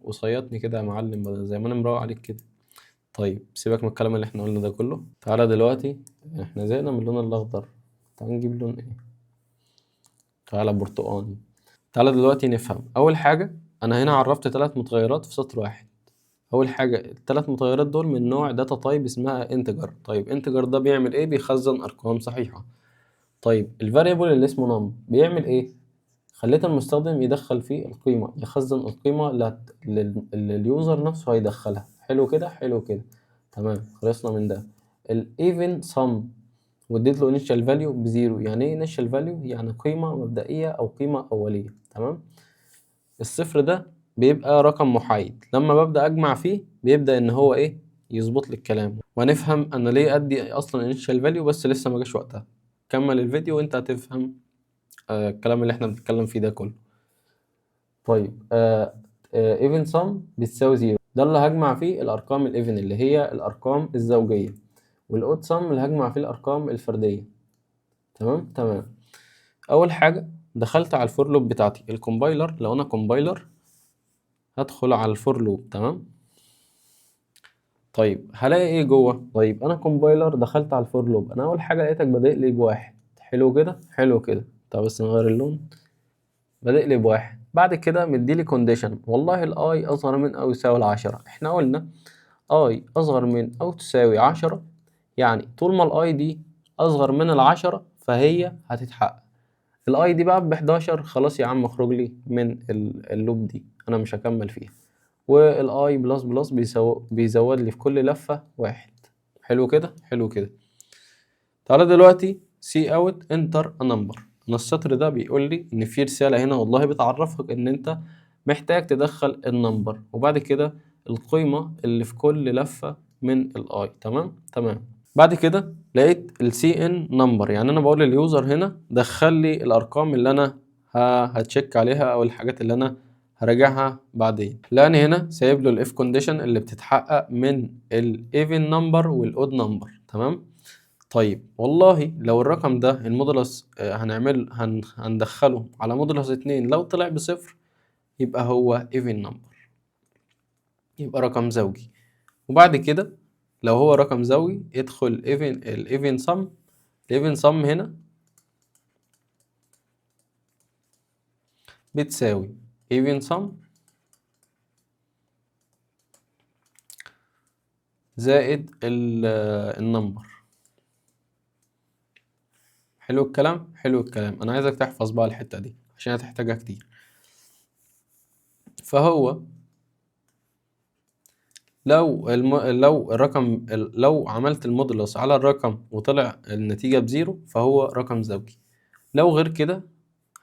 وصيطني كده يا معلم بدل زي ما انا مروق عليك كده. طيب سيبك من الكلام اللي احنا قلنا ده كله. تعالى دلوقتي، احنا زهقنا من اللون الاخضر، تعال نجيب لون ايه. تعالى برتقاني. تعالى دلوقتي نفهم. أول حاجة، أنا هنا عرفت 3 متغيرات في سطر واحد. أول حاجة ال3 متغيرات دول من نوع داتا تايب اسمها انتجر. طيب انتجر ده بيعمل إيه؟ بيخزن أرقام صحيحة. طيب الفاريبل اللي اسمه نم بيعمل إيه؟ خليت المستخدم يدخل فيه القيمة، يخزن القيمة اللي اليوزر نفسه هيدخلها. حلو كده، حلو كده، تمام. خلصنا من ده. الايفن sum، واديت له initial value بزيرو. يعني ايه initial value؟ يعني قيمة مبدئية أو قيمة أولية. تمام. الصفر ده بيبقى رقم محايد، لما ببدأ أجمع فيه بيبدأ إن هو إيه يظبط لي الكلام. وهنفهم أنا ليه أدي أصلا initial value، بس لسه ما جاش وقتها. كمل الفيديو وأنت هتفهم الكلام اللي إحنا بنتكلم فيه ده كله. طيب even sum بتساوي زيرو، ده اللي هجمع فيه الأرقام الإيفن اللي هي الأرقام الزوجية، والأود sum اللي هجمع فيه الأرقام الفردية. تمام تمام. أول حاجة دخلت على الفور لوب بتاعتي. الكومبايلر، لو أنا كومبايلر هدخل على الفور لوب. تمام. طيب هلاقي ايه جوه؟ طيب انا كومبايلر دخلت على الفور لوب، انا اول حاجه لقيتك بادئ لي بواحد. حلو كده، حلو كده. طب بس نغير اللون. بادئ لي بواحد، بعد كده مديلي كونديشن، والله الاي اصغر من او يساوي 10. احنا قلنا اي اصغر من او تساوي 10، يعني طول ما الاي دي اصغر من 10 فهي هتتحقق. الاي دي بقى ب11، خلاص يا عم اخرج لي من اللوب دي، انا مش هكمل فيها. والاي بلس بلس بيزود لي في كل لفة واحد. حلو كده، حلو كده. تعالى دلوقتي سي اوت انتر ا نمبر. انا السطر ده بيقول لي ان في رسالة هنا والله بتعرفك ان انت محتاج تدخل النمبر، وبعد كده القيمة اللي في كل لفة من الاي. تمام تمام. بعد كده لقيت السي ان نمبر، يعني انا بقول لليوزر هنا دخل لي الارقام اللي انا هتشيك عليها او الحاجات اللي انا هراجعها بعدين. لاني هنا سايب له الاف كونديشن اللي بتتحقق من الايفن نمبر والاود نمبر. تمام. طيب والله لو الرقم ده المودولس هندخله على مودولس 2، لو طلع بصفر يبقى هو ايفن نمبر، يبقى رقم زوجي. وبعد كده لو هو رقم زوجي ادخل الايفن سم. الايفن سم هنا بتساوي even sum زائد النمبر. حلو الكلام، حلو الكلام. انا عايزك تحفظ بقى الحتة دي عشان هتحتاجها كتير. فهو لو عملت المودولس على الرقم وطلع النتيجة بزيرو فهو رقم زوجي. لو غير كده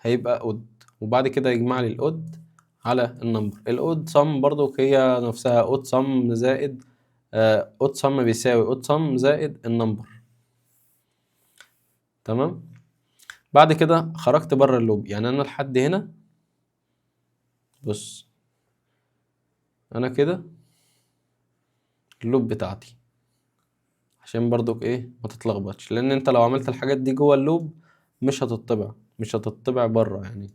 هيبقى اود، وبعد كده يجمع لي الاود على النمبر. الاود صم برضو هي نفسها اود صم زائد اود صم بيساوي اود صم زائد النمبر. تمام. بعد كده خرجت بره اللوب، يعني انا لحد هنا بص انا كده اللوب بتاعتي، عشان برضو ايه ما تتلخبطش، لان انت لو عملت الحاجات دي جوه اللوب مش هتطبع بره. يعني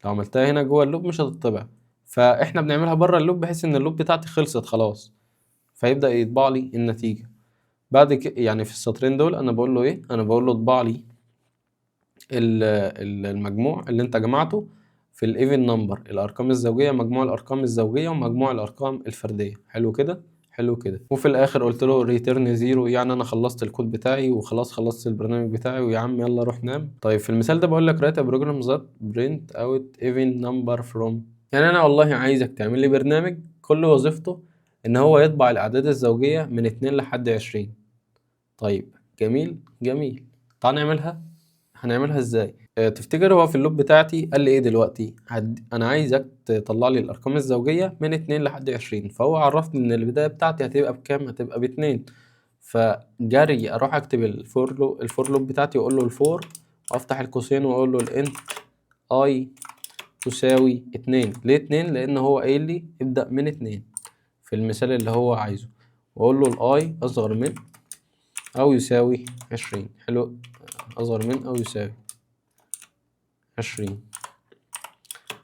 لو عملتها هنا جوه اللوب مش هتطبع، فاحنا بنعملها بره اللوب بحيث ان اللوب بتاعتي خلصت خلاص، فيبدأ يطبع لي النتيجة. بعد كده يعني في السطرين دول انا بقول له ايه، انا بقول له اطبع لي المجموع اللي انت جمعته في الايفن نمبر، الارقام الزوجيه، مجموع الارقام الزوجيه ومجموع الارقام الفرديه. حلو كده، حلو كده. وفي الاخر قلت له ريتيرن زيرو، يعني انا خلصت الكود بتاعي وخلاص خلصت البرنامج بتاعي، ويا عم يلا روح نام. طيب في المثال ده بقول لك رايت بروجرام ذات برنت اوت ايفن نمبر فروم، يعني انا والله عايزك تعمل لي برنامج كل وظيفته ان هو يطبع الاعداد الزوجيه من 2 لحد 20. طيب جميل جميل، تعال نعملها. هنعملها ازاي؟ تفتكر هو في اللوب بتاعتي قال لي ايه دلوقتي؟ انا عايزك تطلع لي الارقام الزوجيه من 2 لحد 20، فهو عرفني ان البدايه بتاعتي هتبقى بكام؟ هتبقى ب2. فجري اروح اكتب الفور لوب بتاعتي واقول له الفور، وافتح القوسين واقول له الانت اي تساوي 2. ليه 2؟ لان هو قايل لي ابدا من 2 في المثال اللي هو عايزه، واقول له الاي اصغر من او يساوي 20. حلو، اصغر من او يساوي 20.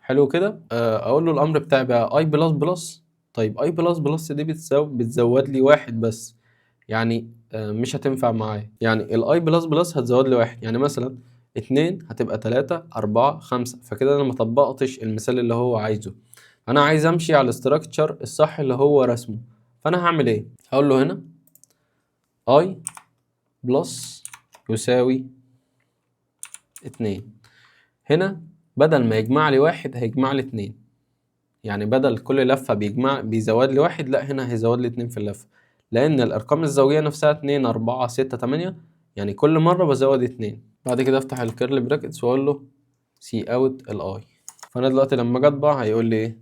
حلو كده. اقول له الامر بتاعي بقى اي بلس بلس. طيب اي بلس بلس دي بتزود لي واحد بس، يعني مش هتنفع معايا. يعني الاي بلس بلس هتزود لي واحد، يعني مثلا 2 هتبقى 3 4 5، فكده انا ما طبقتش المثال اللي هو عايزه. انا عايز امشي على الاستراكشر الصح اللي هو رسمه، فانا هعمل ايه؟ هقول له هنا اي بلس يساوي 2. هنا بدل ما يجمع لي واحد هيجمع لي 2، يعني بدل كل لفة بيزود لي واحد، لا هنا هيزود لي 2 في اللفة، لأن الأرقام الزوجية نفسها 2 4 6 8، يعني كل مرة بزود 2. بعد كده أفتح الكيرل براكتس وأقول له سي أوت الأي. فأنا دلوقتي لما أجي أطبع هيقول لي إيه؟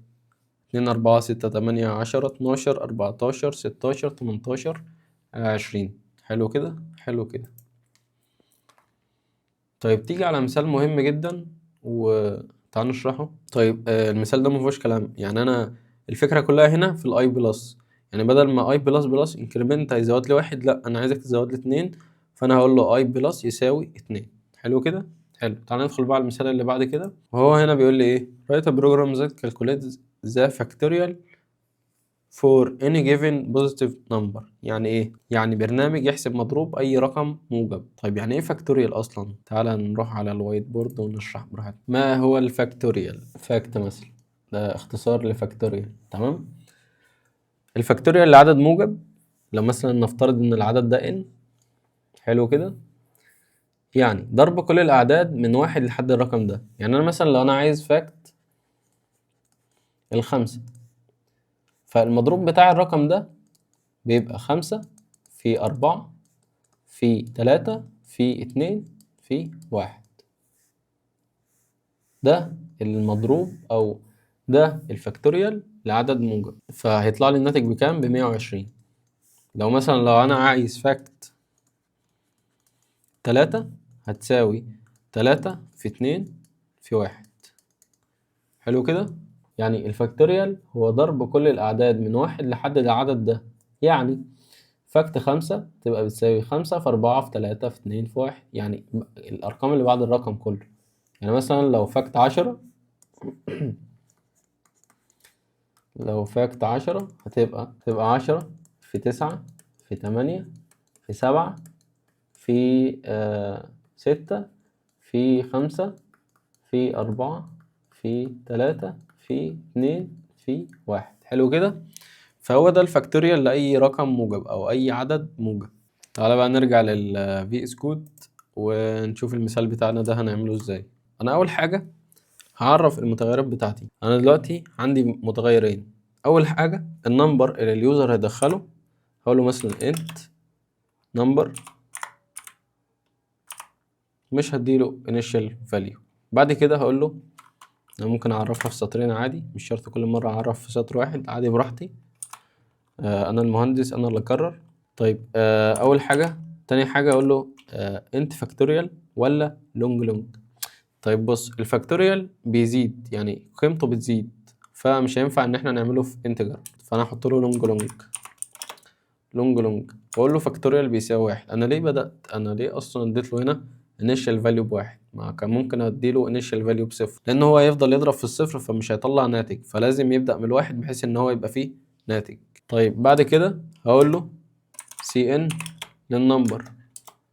2 4 6 8 10 12 14 16 18 20. حلو كده، حلو كده. طيب تيجي على مثال مهم جدا وتعال نشرحه. طيب المثال ده مفيهوش كلام، يعني انا الفكره كلها هنا في الاي بلس، يعني بدل ما اي بلس بلس انكريمنت هيزود لي واحد، لا انا عايزك تزود لي 2، فانا هقول له اي بلس يساوي 2. حلو كده، حلو. تعال ندخل بقى على المثال اللي بعد كده، وهو هنا بيقول لي ايه write a program that calculates the factorial for any given positive number. يعني ايه؟ يعني برنامج يحسب مضروب اي رقم موجب. طيب يعني ايه فاكتوريال اصلا؟ تعال نروح على الوايت بورد ونشرح براحتنا. ما هو الفاكتوريال؟ فاكت مثلا ده اختصار لفاكتوريال. تمام. الفاكتوريال لعدد موجب، لو مثلا نفترض ان العدد ده n. حلو كده، يعني ضرب كل الاعداد من 1 لحد الرقم ده. يعني انا مثلا لو انا عايز فاكت ال5، فالمضروب بتاع الرقم ده بيبقى 5 في 4 في 3 في 2 في 1. ده المضروب أو ده الفاكتوريال لعدد موجب، فهيطلع لي الناتج بكام؟ ب120. لو مثلا لو أنا عايز فاكت 3 هتساوي 3 في 2 في 1. حلو كده. يعني الفاكتوريال هو ضرب كل الأعداد من 1 لحد العدد ده. يعني فاكت 5 تبقى بتساوي 5 في 4 في 3 في 2 في 1، يعني الأرقام اللي بعد الرقم كله. يعني مثلا لو فاكت 10 لو فاكت 10 هتبقى 10 في 9 في 8 في 7 في 6 في 5 في 4 في 3 في 2 في 1. حلو كده. فهو ده الفاكتوريال لأي رقم موجب أو أي عدد موجب. تعالى بقى نرجع لل VS Code ونشوف المثال بتاعنا ده هنعمله ازاي. أنا أول حاجة هعرف المتغيرات بتاعتي. أنا دلوقتي عندي متغيرين. أول حاجة النمبر اللي اليوزر هيدخله، هقوله مثلا int number مش هديله initial value. بعد كده هقول له انا ممكن اعرفها في سطرين عادي، مش شرط كل مرة اعرف في سطر واحد، عادي براحتي. انا المهندس، انا اللي اقرر. طيب اول حاجة، تاني حاجة اقول له انت فاكتوريال ولا لونج لونج. طيب بص، الفاكتوريال بيزيد يعني قيمته بتزيد، فمش هينفع ان احنا نعمله في انتجر، فانا هحط له لونج لونج. لونج لونج واقول له فاكتوريال بيساوي واحد. انا ليه اصلا اديت له هنا initial value بواحد؟ ما كان ممكن اديله initial value بصفر، لان هو هيفضل يضرب في الصفر فمش هيطلع ناتج، فلازم يبدأ من الواحد بحيث ان هو يبقى فيه ناتج. طيب بعد كده هقول له cn للنمبر.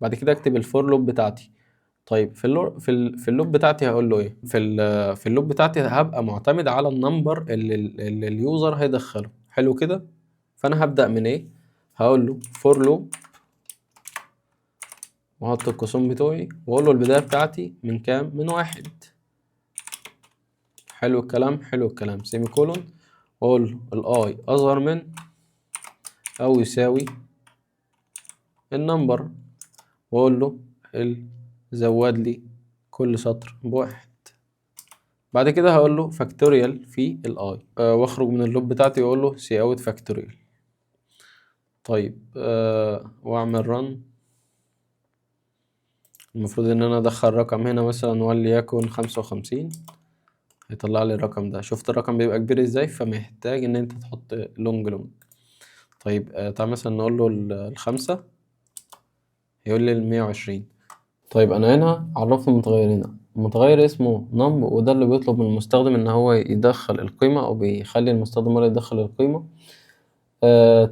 بعد كده اكتب الفور لوب بتاعتي. طيب في اللوب بتاعتي هقول له ايه؟ في اللوب بتاعتي هبقى معتمد على النمبر اللي اليوزر هيدخله. حلو كده. فانا هبدأ من ايه؟ هقول له فور لوب واحط القوسين بتوعي واقول له البداية بتاعتي من كام؟ من واحد. حلو الكلام، حلو الكلام. سيمي كولون واقول له الاي اصغر من او يساوي النمبر، واقول له زود لي كل سطر بواحد. بعد كده هقول له فاكتوريال في الاي واخرج من اللوب بتاعتي واقول له سي اوت فاكتوريال. طيب واعمل رن. المفروض ان انا ادخل رقم هنا مثلا وليكن 55، هيطلع لي الرقم ده. شفت الرقم بيبقى كبير ازاي؟ فمحتاج ان انت تحط لونج لونج. طيب تعال مثلا نقول له الخمسة، يقول لي 120. طيب انا هنا عرفت متغيرين، متغير اسمه نم، وده اللي بيطلب من المستخدم ان هو يدخل القيمة او بيخلي المستخدم هو يدخل القيمة.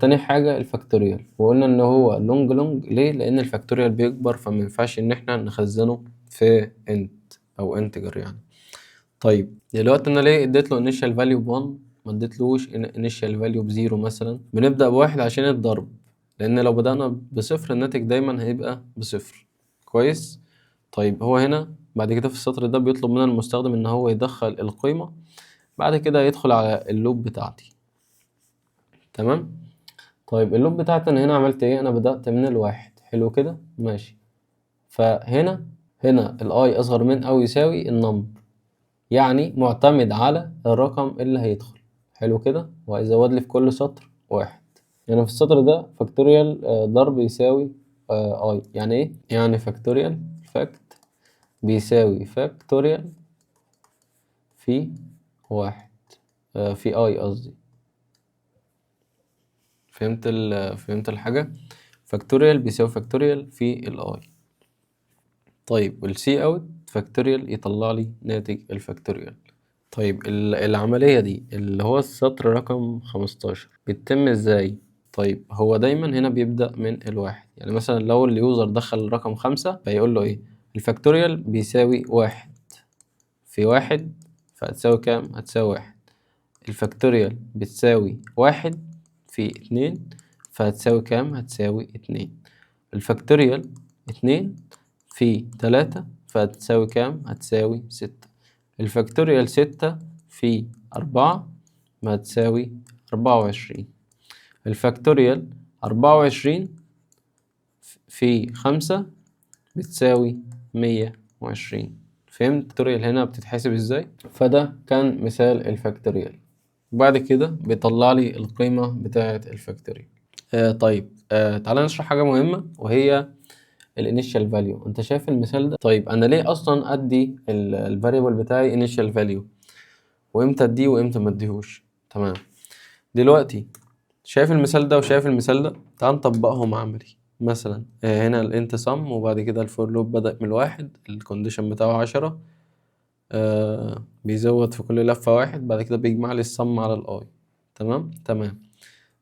تاني حاجة الفاكتوريال، وقلنا ان هو لونج لونج ليه؟ لان الفاكتوريال بيكبر فمينفعش ان احنا نخزنه في انت او انتجر يعني. طيب دلوقتي انا ليه اديت له initial value ب1 ما اديتلوش initial value ب0 مثلا؟ بنبدأ بواحد عشان الضرب، لان لو بدأنا بصفر الناتج دايما هيبقى بصفر. كويس. طيب هو هنا بعد كده في السطر ده بيطلب من المستخدم ان هو يدخل القيمة، بعد كده يدخل على اللوب بتاعتي. تمام. طيب اللوب بتاعتي انا هنا عملت ايه؟ انا بدأت من الواحد. حلو كده، ماشي. فهنا الاي اصغر من او يساوي النمبر، يعني معتمد على الرقم اللي هيدخل. حلو كده. وهيزود لي في كل سطر واحد. يعني في السطر ده فاكتوريال ضرب يساوي اي. يعني ايه؟ يعني فاكتوريال فاكت بيساوي فاكتوريال في واحد، في اي قصدي. فهمت الحاجة؟ فاكتوريال بيساوي فاكتوريال في الاي. طيب والسي اوت فاكتوريال يطلع لي ناتج الفاكتوريال. طيب العملية دي اللي هو السطر رقم 15 بيتم ازاي؟ طيب هو دايما هنا بيبدأ من الواحد. يعني مثلا لو اليوزر دخل رقم 5 فيقول له ايه؟ الفاكتوريال بيساوي واحد في واحد، فهتساوي كام؟ هتساوي واحد. الفاكتوريال بتساوي واحد في 2، فهتساوي كام؟ هتساوي 2. الفاكتوريال 2 في 3، فهتساوي كام؟ هتساوي 6. الفاكتوريال 6 في 4 ما هتساوي 24. الفاكتوريال 24 في 5 بتساوي 120. فهمت الفاكتوريال هنا بتتحسب ازاي؟ فده كان مثال الفاكتوريال. بعد كده بيطلع لي القيمة بتاعة الفاكتوريال. طيب تعالى نشرح حاجة مهمة وهي الانيشال فاليو. انت شايف المثال ده؟ طيب انا ليه اصلا ادي الفاريبل بتاعي انيشال فاليو، وامتى اديه وامتى ما اديهوش؟ تمام. دلوقتي شايف المثال ده وشايف المثال ده؟ تعال نطبقهم عملي. مثلا هنا الانت سم، وبعد كده الفور لوب بدأ من الواحد، الكونديشن بتاعه 10، بيزود في كل لفة واحد، بعد كده بيجمع لي السم على الاي. تمام تمام.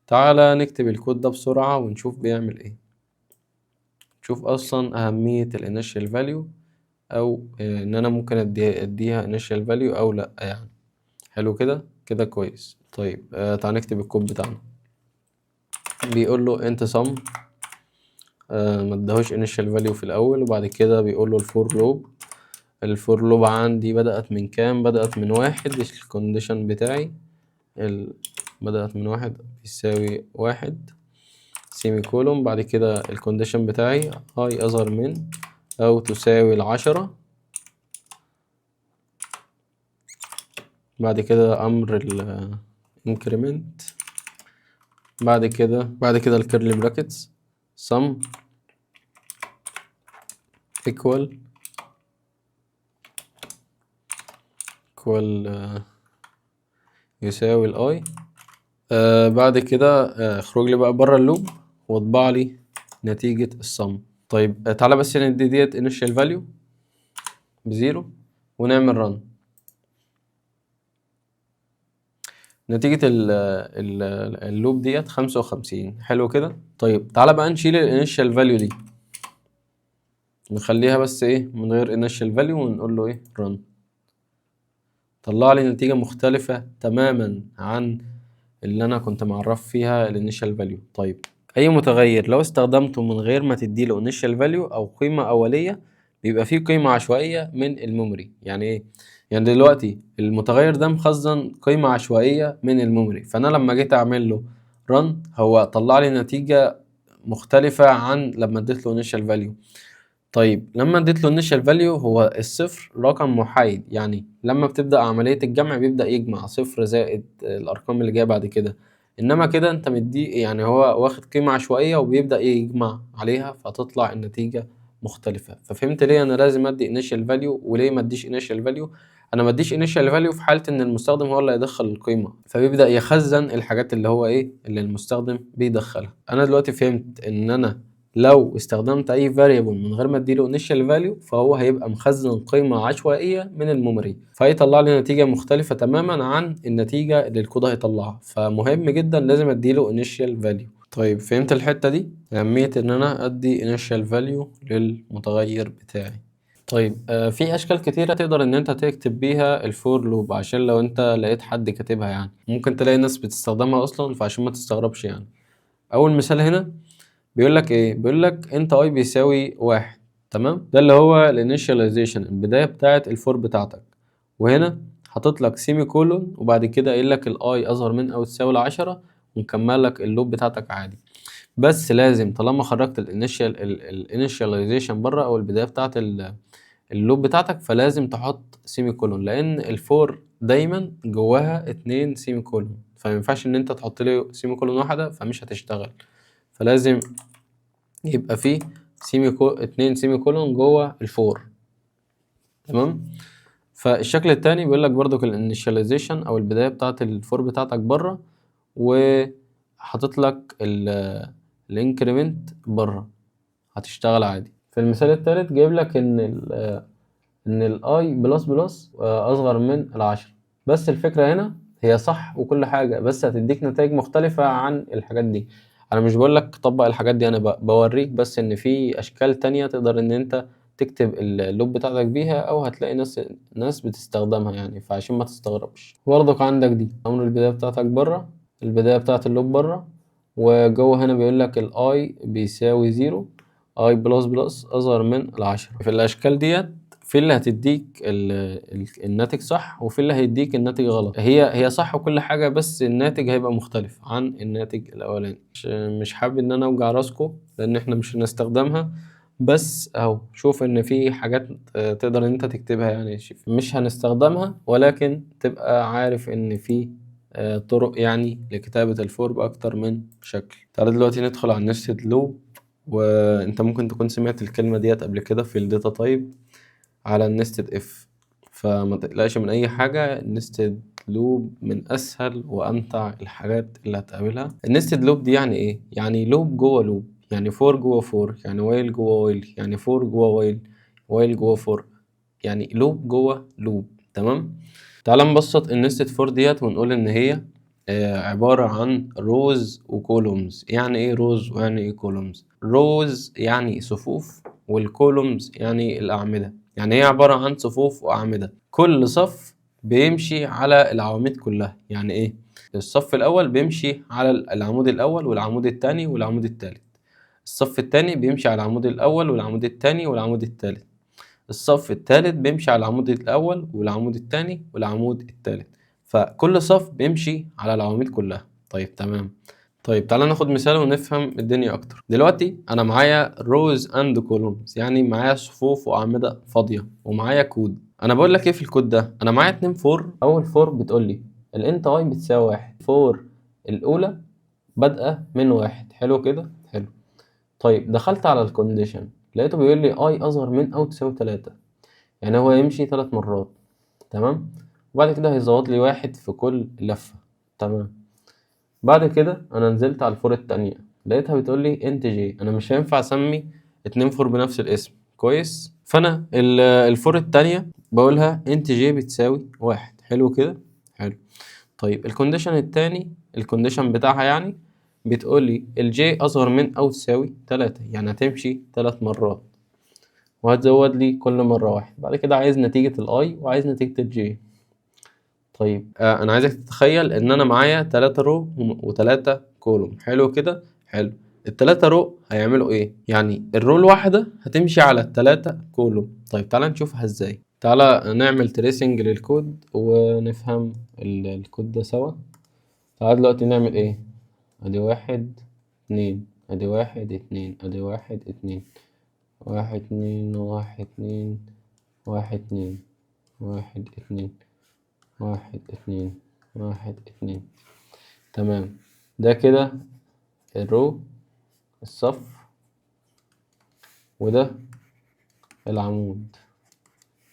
تعالى نكتب الكود ده بسرعة ونشوف بيعمل ايه. شوف اصلا اهمية الانيشال فاليو، او ان انا ممكن اديها initial value او لا يعني. حلو كده كده كويس. طيب تعال نكتب الكود بتاعنا. بيقول له انت sum، ما ادهوش initial value في الاول، وبعد كده بيقول له الفور لوب عندي بدأت من كام؟ بدأت من واحد. الكونديشن بتاعي بدأت من واحد بيساوي واحد، سيمي كولوم. بعد كده الكونديشن بتاعي اي اصغر من أو تساوي 10. بعد كده أمر ال increment. بعد كده الكيرلي براكتس sum equal يساوي الاي. بعد كده اخرج لي بقى بره اللوب واطبع لي نتيجة الصم. طيب تعالى بس ندي ديت initial value ب0 ونعمل run. نتيجة اللوب ديت 55. حلو كده. طيب تعالى بقى نشيل الانيشال فاليو دي، نخليها بس ايه من غير initial value ونقول له ايه run. طلع لي نتيجة مختلفة تماما عن اللي انا كنت معرف فيها الانيشال فاليو. طيب اي متغير لو استخدمته من غير ما تديله initial value او قيمة اولية بيبقى فيه قيمة عشوائية من الميموري. يعني ايه؟ يعني دلوقتي المتغير ده مخزن قيمة عشوائية من الميموري، فانا لما جيت اعمل له run هو طلع لي نتيجة مختلفة عن لما اديت له initial value. طيب لما اديت له initial value هو الصفر رقم محايد، يعني لما بتبدأ عملية الجمع بيبدأ يجمع صفر زائد الأرقام اللي جاية بعد كده. إنما كده أنت مدي يعني هو واخد قيمة عشوائية وبيبدأ يجمع عليها فتطلع النتيجة مختلفة. ففهمت ليه أنا لازم أدي initial value وليه ما اديش initial value. أنا ما اديش initial value في حالة إن المستخدم هو اللي هيدخل القيمة، فبيبدأ يخزن الحاجات اللي هو إيه اللي المستخدم بيدخلها. أنا دلوقتي فهمت إن أنا لو استخدمت اي variable من غير ما اديله initial value فهو هيبقى مخزن قيمة عشوائية من الميموري، فهيطلع لي نتيجة مختلفة تماما عن النتيجة اللي الكود هيطلعها. فمهم جدا لازم اديله initial value. طيب فهمت الحتة دي؟ أهمية ان انا ادي initial value للمتغير بتاعي. طيب في اشكال كتيرة تقدر ان انت تكتب بيها الفور لوب، عشان لو انت لقيت حد كاتبها يعني ممكن تلاقي ناس بتستخدمها اصلا، فعشان ما تستغربش يعني. اول مثال هنا بيقول لك ايه؟ بيقول لك انت اي بيساوي 1. تمام، ده اللي هو الانيشاليزيشن، البدايه بتاعه الفور بتاعتك. وهنا حاطط لك سيمي كولون وبعد كده قايل لك الاي اصغر من او تساوي 10 ومكمل لك اللوب بتاعتك عادي. بس لازم طالما خرجت الانيشاليزيشن بره او البدايه بتاعه اللوب بتاعتك فلازم تحط سيمي كولون، لان الفور دايما جواها 2 سيمي كولون، فما ينفعش ان انت تحط له سيمي كولون واحده فمش هتشتغل. فلازم يبقى فيه 2 سيمي كولون جوه الفور. تمام. فالشكل التاني بيقول لك برضو الانيشاليزيشن او البدايه بتاعه الفور بتاعتك بره، وحاطط لك الانكريمنت بره، هتشتغل عادي. في المثال التالت جايب لك ان الاي بلس بلس اصغر من 10. بس الفكره هنا هي صح وكل حاجه، بس هتديك نتائج مختلفه عن الحاجات دي. انا مش بقول لك طبق الحاجات دي، انا بوريك بس ان في اشكال تانية تقدر ان انت تكتب اللوب بتاعتك بيها، او هتلاقي ناس بتستخدمها يعني، فعشان ما تستغربش. برضك عندك دي امر البدايه بتاعتك بره، البدايه بتاعت اللوب بره، وجوه هنا بيقول لك الاي بيساوي 0، اي بلس بلس اصغر من 10. في الاشكال ديت في اللي هتديك الناتج صح وفي اللي هيديك الناتج غلط. هي صح وكل حاجة، بس الناتج هيبقى مختلف عن الناتج الأولاني. مش حابب إن أنا أوجع راسكم لأن إحنا مش هنستخدمها، بس أهو شوف إن في حاجات تقدر إن أنت تكتبها يعني مش هنستخدمها، ولكن تبقى عارف إن في طرق يعني لكتابة الفور بأكتر من شكل. تعالى دلوقتي ندخل على النستد لوب، وأنت ممكن تكون سمعت الكلمة ديت قبل كده في الداتا تايب على النستد اف، فما تقلقش من اي حاجه. النستد لوب من اسهل وامتع الحاجات اللي هتقابلها. النستد لوب دي يعني ايه؟ يعني لوب جوه لوب، يعني فور جوه فور، يعني وايل جوه وايل، يعني فور جوه وايل، وايل جوه فور، يعني لوب جوه لوب. تمام. تعال نبسط النستد فور ديت ونقول ان هي عبارة عن روز وكولومز. يعني ايه روز ويعني ايه كولومز؟ روز يعني صفوف، والكولومز يعني الأعمدة. يعني هي عبارة عن صفوف وأعمدة، كل صف بيمشي على العواميد كلها. يعني ايه؟ الصف الأول بيمشي على العمود الأول والعمود التاني والعمود التالت، الصف التاني بيمشي على العمود الأول والعمود التاني والعمود التالت، الصف التالت بيمشي على العمود الأول والعمود التاني والعمود التالت. فكل صف بيمشي على العواميد كلها. طيب تمام. طيب تعالى ناخد مثال ونفهم الدنيا اكتر. دلوقتي انا معايا روز اند كولومز، يعني معايا صفوف واعمده فاضيه ومعايا كود. انا بقول لك ايه في الكود ده؟ انا معايا 2 فور. اول فور بتقول لي الانت اي بتساوي 1. فور الاولى بادئه من 1. حلو كده، حلو. طيب دخلت على الكونديشن لقيته بيقول لي اي اصغر من او تساوي 3، يعني هو يمشي 3 مرات. تمام. وبعد كده هيزود لي 1 في كل لفه. تمام. بعد كده انا نزلت على الفور التانية لقيتها بتقول لي انت جي. انا مش هينفع اسمي 2 فور بنفس الاسم. كويس. فانا الفور التانية بقولها انت جي بتساوي 1. حلو كده، حلو. طيب الكونديشن التاني، الكونديشن بتاعها يعني بتقول لي الجي اصغر من او تساوي 3، يعني هتمشي 3 مرات وهتزود لي كل مرة 1. بعد كده عايز نتيجة الاي وعايز نتيجة الجي. طيب انا عايزك تتخيل ان انا معايا 3 رو و3 كولوم. حلو كده، حلو. التلاتة رو هيعملوا ايه؟ يعني الرو الواحدة هتمشي على التلاتة كولوم. طيب تعالى نشوفها ازاي. تعالى نعمل تريسنج للكود ونفهم الكود ده سوا. تعالى دلوقتي نعمل ايه؟ ادي 1 2، ادي 1 2، ادي 1 2، 1 2 1 2 1 2 1 2 1 2 1 2. تمام. ده كده الرو، الصف، وده العمود.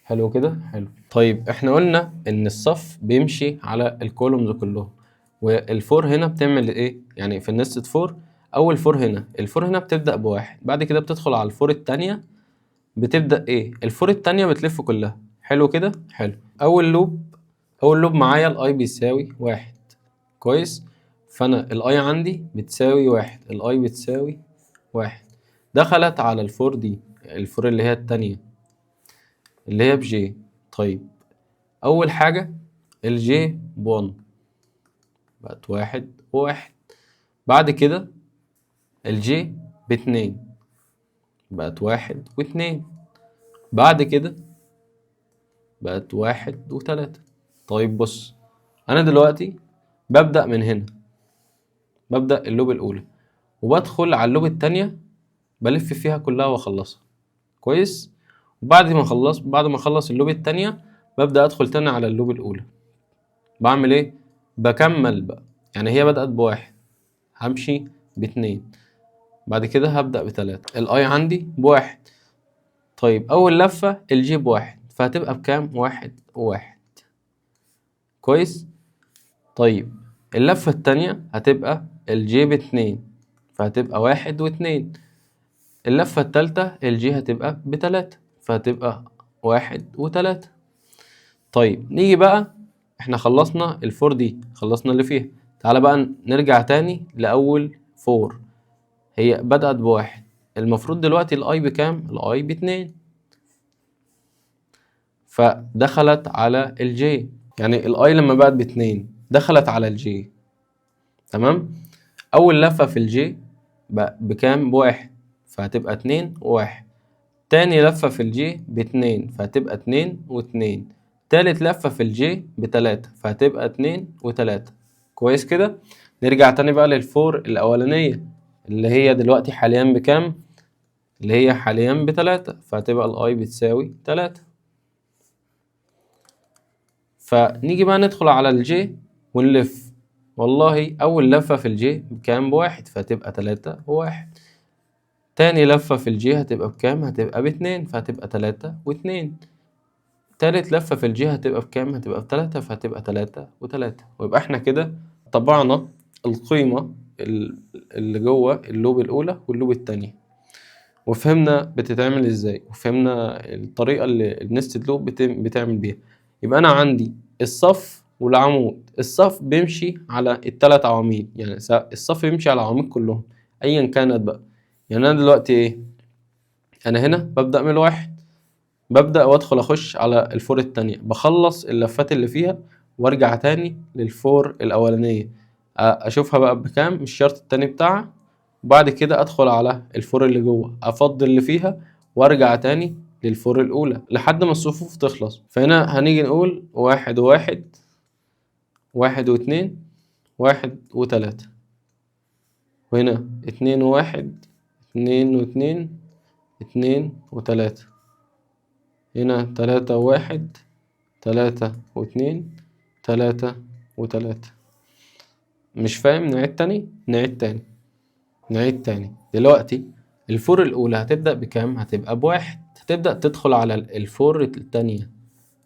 حلو كده، حلو. طيب احنا قلنا ان الصف بيمشي على الكولومز كلهم، والفور هنا بتعمل ايه؟ يعني في النستد فور اول فور هنا، الفور هنا بتبدأ بواحد، بعد كده بتدخل على الفور التانية بتبدأ ايه؟ الفور التانية بتلف كلها. حلو كده، حلو. اول لوب معايا الاي بيساوي 1. كويس. فانا الاي عندي بتساوي 1، الاي بتساوي 1. دخلت على الفور دي، الفور اللي هي التانية اللي هي بجي. طيب اول حاجة الجي ب1 بقت 1 و1. بعد كده الجي ب2 بقت 1 و2. بعد كده بقت 1 و3. طيب بص، انا دلوقتي ببدأ من هنا، ببدأ اللوب الاولى وبدخل على اللوب التانية بلف فيها كلها واخلصها. كويس. وبعد ما اخلص اللوب التانية ببدأ ادخل تاني على اللوب الاولى. بعمل ايه؟ بكمل بقى. يعني هي بدأت بواحد، همشي باتنين، بعد كده هبدأ بتلاتة. الاي عندي بواحد. طيب اول لفة الجي بواحد فهتبقى بكام؟ 1 و1. كويس. طيب اللفة التانية هتبقى الجي ب2 فهتبقى 1 و2. اللفة التالتة الجي هتبقى ب3 فهتبقى 1 و3. طيب نيجي بقى، احنا خلصنا الفور دي، خلصنا اللي فيها. تعالى بقى نرجع تاني لأول فور. هي بدأت بواحد، المفروض دلوقتي الاي بكام؟ الاي ب2 فدخلت على الجي. يعني الاي لما بقت ب2 دخلت على الجي. تمام. اول لفة في الجي بكام؟ بواحد فهتبقى 2 و1. تاني لفة في الجي ب2 فهتبقى 2 و2. تالت لفة في الجي ب3 فهتبقى 2 و3. كويس كده. نرجع تاني بقى للفور الأولانية اللي هي دلوقتي حاليا بكام؟ اللي هي حاليا ب3 فهتبقى الاي بتساوي 3. فنيجي بقى ندخل على الجي ونلف. والله أول لفة في الجي بكام؟ بواحد فهتبقى 3 و1. تاني لفة في الجي هتبقى بكام؟ هتبقى ب2 فهتبقى 3 و2. تالت لفة في الجي هتبقى بكام؟ هتبقى ب3 فهتبقى 3 و3. ويبقى احنا كده طبعنا القيمة اللي جوه اللوب الأولى واللوب التانية، وفهمنا بتتعمل ازاي، وفهمنا الطريقة اللي النستد لوب بتعمل بيها. يبقى أنا عندي الصف والعمود. الصف بيمشي على التلات عواميد، يعني الصف بيمشي على العواميد كلهم أيا كانت بقى. يعني أنا دلوقتي إيه؟ أنا هنا ببدأ من الواحد، ببدأ وادخل اخش على الفور التانية، بخلص اللفات اللي فيها وارجع تاني للفور الاولانية اشوفها بقى بكام، مش شرط التاني بتاعها. وبعد كده ادخل على الفور اللي جوه افضل اللي فيها وارجع تاني للفور الاولى لحد ما الصفوف تخلص. فهنا هنيجي نقول 1 و1، 1 و2، 1 و3. وهنا 2 و1 2 و2 2 و3. هنا 3 و1 3 و2 3 و3. مش فاهم؟ نعيد تاني. نعيد تاني. دلوقتي الفور الأولى هتبدأ بكام؟ هتبقى بواحد. هتبدأ تدخل على الفور التانية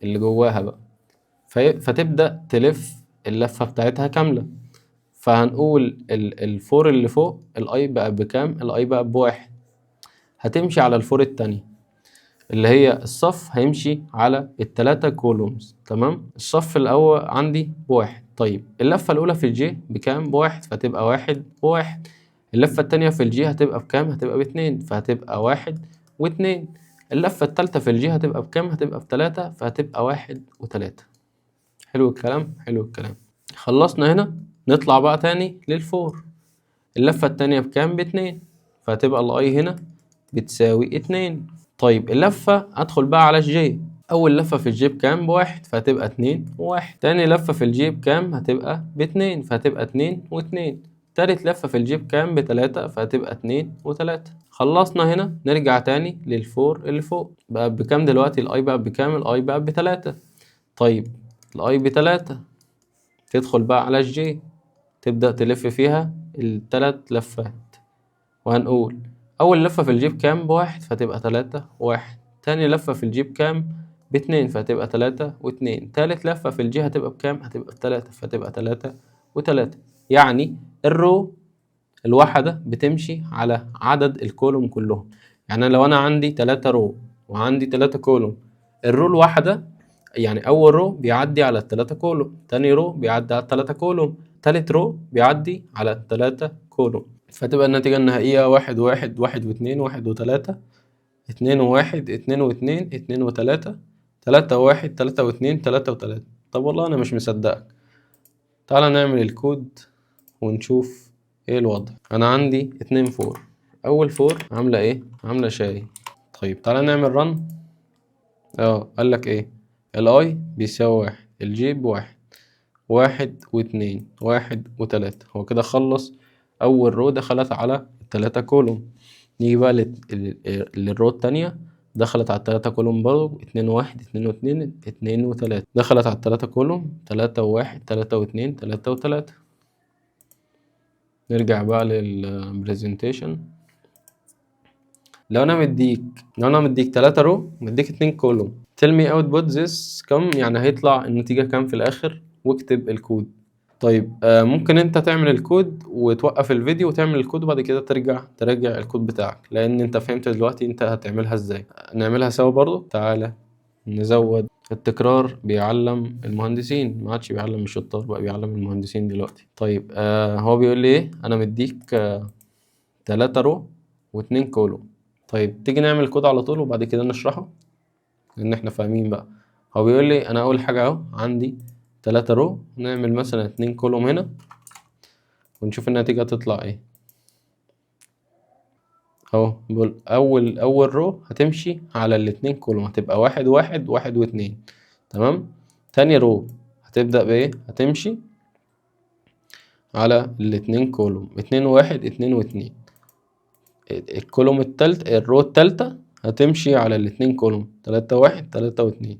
اللي جواها بقى، فتبدأ تلف اللفة بتاعتها كاملة. فهنقول الفور اللي فوق الاي بقى بكام؟ الاي بقى بواحد. هتمشي على الفور التانية اللي هي الصف، هيمشي على التلاتة كولومز. تمام. الصف الأول عندي بواحد. طيب اللفة الأولى في الجي بكام؟ بواحد، فتبقى واحد وواحد. اللفة التانية في الجي هتبقى بكام؟ هتبقى باتنين، فهتبقى واحد واتنين. اللفة التالتة في الجي هتبقى بكام؟ هتبقى بتلاتة، فهتبقى واحد وتلاتة. حلو الكلام. حلو الكلام. خلصنا هنا. نطلع بقى تاني للفور. اللفة التانية بكام؟ باتنين، فهتبقى الاي هنا بتساوي اتنين. طيب اللفة ادخل بقى على الجي. اول لفة في الجي بكام؟ بواحد، فهتبقى اتنين وواحد. تاني لفة في الجي بكام؟ هتبقى باتنين، فهتبقى اتنين واتنين. تالت لفة في الجي بكام؟ بتلاتة، فهتبقى اتنين وتلاتة. خلصنا هنا. نرجع تاني للفور اللي فوق. بقى بكام دلوقتي؟ الاي بقى بكام؟ الاي بقى بتلاتة. طيب الاي بتلاتة، تدخل بقى على الجي، تبدأ تلف فيها التلات لفات. وهنقول أول لفة في الجيب كام؟ بواحد، فتبقى تلاتة واحد. تاني لفة في الجيب كام؟ باتنين، فهتبقى تلاتة واتنين. تالت لفة في الجي هتبقى بكام؟ هتبقى بتلاتة، فتبقى تلاتة وتلاتة. يعني الرو الواحدة بتمشي على عدد الكولوم كلهم. يعني لو أنا عندي 3 رو وعندي 3 كولوم، الرو الواحدة يعني أول رو بيعدي على ال3 كولوم، تاني رو بيعدي على ال3 كولوم، تالت رو بيعدي على ال3 كولوم. فتبقى النتيجة النهائية واحد واحد واحد واتنين واحد وتلاتة، اتنين وواحد اتنين واتنين اتنين وتلاتة، تلاتة وواحد تلاتة واتنين تلاتة وتلاتة. طب والله أنا مش مصدقك. تعالى نعمل الكود ونشوف ايه الوضع. انا عندي 2 فور. اول فور عامله ايه؟ عامله شاي. طيب تعالى نعمل رن. قال لك ايه؟ الاي بيساوي واحد، الجي بواحد، واحد واتنين واحد وتلاتة. هو كده خلص اول رو، دخلت على التلاتة كولوم. نيجي بقى للرو التانية، دخلت على التلاتة كولوم برضه، اتنين وواحد اتنين واتنين اتنين وتلاتة. دخلت على التلاتة كولوم، تلاتة وواحد تلاتة واتنين تلاتة وتلاتة. نرجع بقى للبرزنتيشن. لو انا مديك 3 رو، مديك 2 كولوم، tell me output this كم، يعني هيطلع النتيجة كام في الاخر، واكتب الكود. طيب ممكن انت تعمل الكود وتوقف الفيديو وتعمل الكود وبعد كده تراجع الكود بتاعك، لان انت فهمت دلوقتي انت هتعملها ازاي. نعملها سوا برضو. تعالى نزود. التكرار بيعلم المهندسين، ما عادش بيعلم الشطار، بقى بيعلم المهندسين دلوقتي. طيب هو بيقول لي ايه؟ انا مديك 3 رو و2 كولوم. طيب تيجي نعمل الكود على طول وبعد كده نشرحه، لان احنا فاهمين بقى. هو بيقول لي انا اول حاجه اهو عندي 3 رو، نعمل مثلا 2 كولوم هنا ونشوف النتيجه تطلع ايه. اهو بيقول اول رو هتمشي على الاتنين كولوم، هتبقى واحد واحد واحد واتنين. تمام. تاني رو هتبدأ بايه؟ هتمشي على الاتنين كولوم، اتنين واحد اتنين واتنين. الكولوم التالت، الرو التالتة هتمشي على الاتنين كولوم، تلاتة واحد تلاتة واتنين.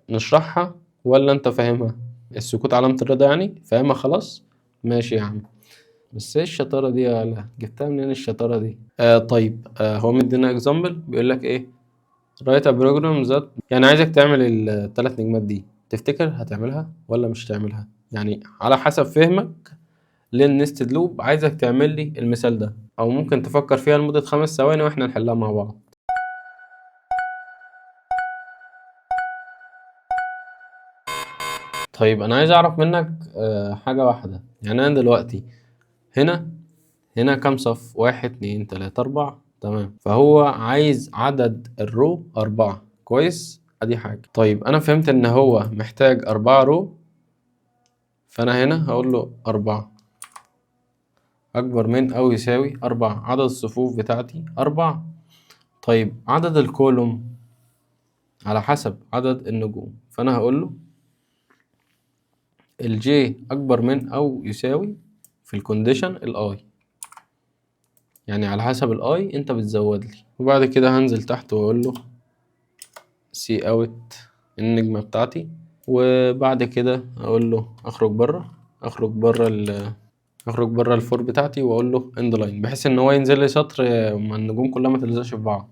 نشرحها ولا انت فاهمها؟ السكوت علامة الرضا يعني. فاهمها خلاص؟ ماشي يا عم. بس ايه الشطارة دي يا لا؟ جبتها منين الشطارة دي؟ طيب هو مدينا اكزامبل، بيقول لك ايه؟ write a program that، يعني عايزك تعمل الثلاث نجمات دي. تفتكر هتعملها ولا مش هتعملها؟ يعني على حسب فهمك للنستد لوب عايزك تعمل لي المثال ده، او ممكن تفكر فيها لمدة 5 ثواني واحنا نحلها مع بعض. طيب انا عايز اعرف منك حاجة واحدة. يعني انا دلوقتي هنا كام صف؟ 1 2 3 4. تمام. فهو عايز عدد الرو 4. كويس. ادي حاجة. طيب انا فهمت ان هو محتاج 4 رو، فانا هنا هقول له 4 اكبر من او يساوي 4. عدد الصفوف بتاعتي 4. طيب عدد الكولوم على حسب عدد النجوم، فانا هقول له الجي اكبر من او يساوي، في الكونديشن الاي، يعني على حسب الاي انت بتزود لي. وبعد كده هنزل تحت واقول له سي اوت النجمة بتاعتي، وبعد كده اقول له اخرج بره الفور بتاعتي، واقول له اند لاين، بحيث ان هو ينزل لي سطر ما النجوم كلها ما تلزقش في بعض.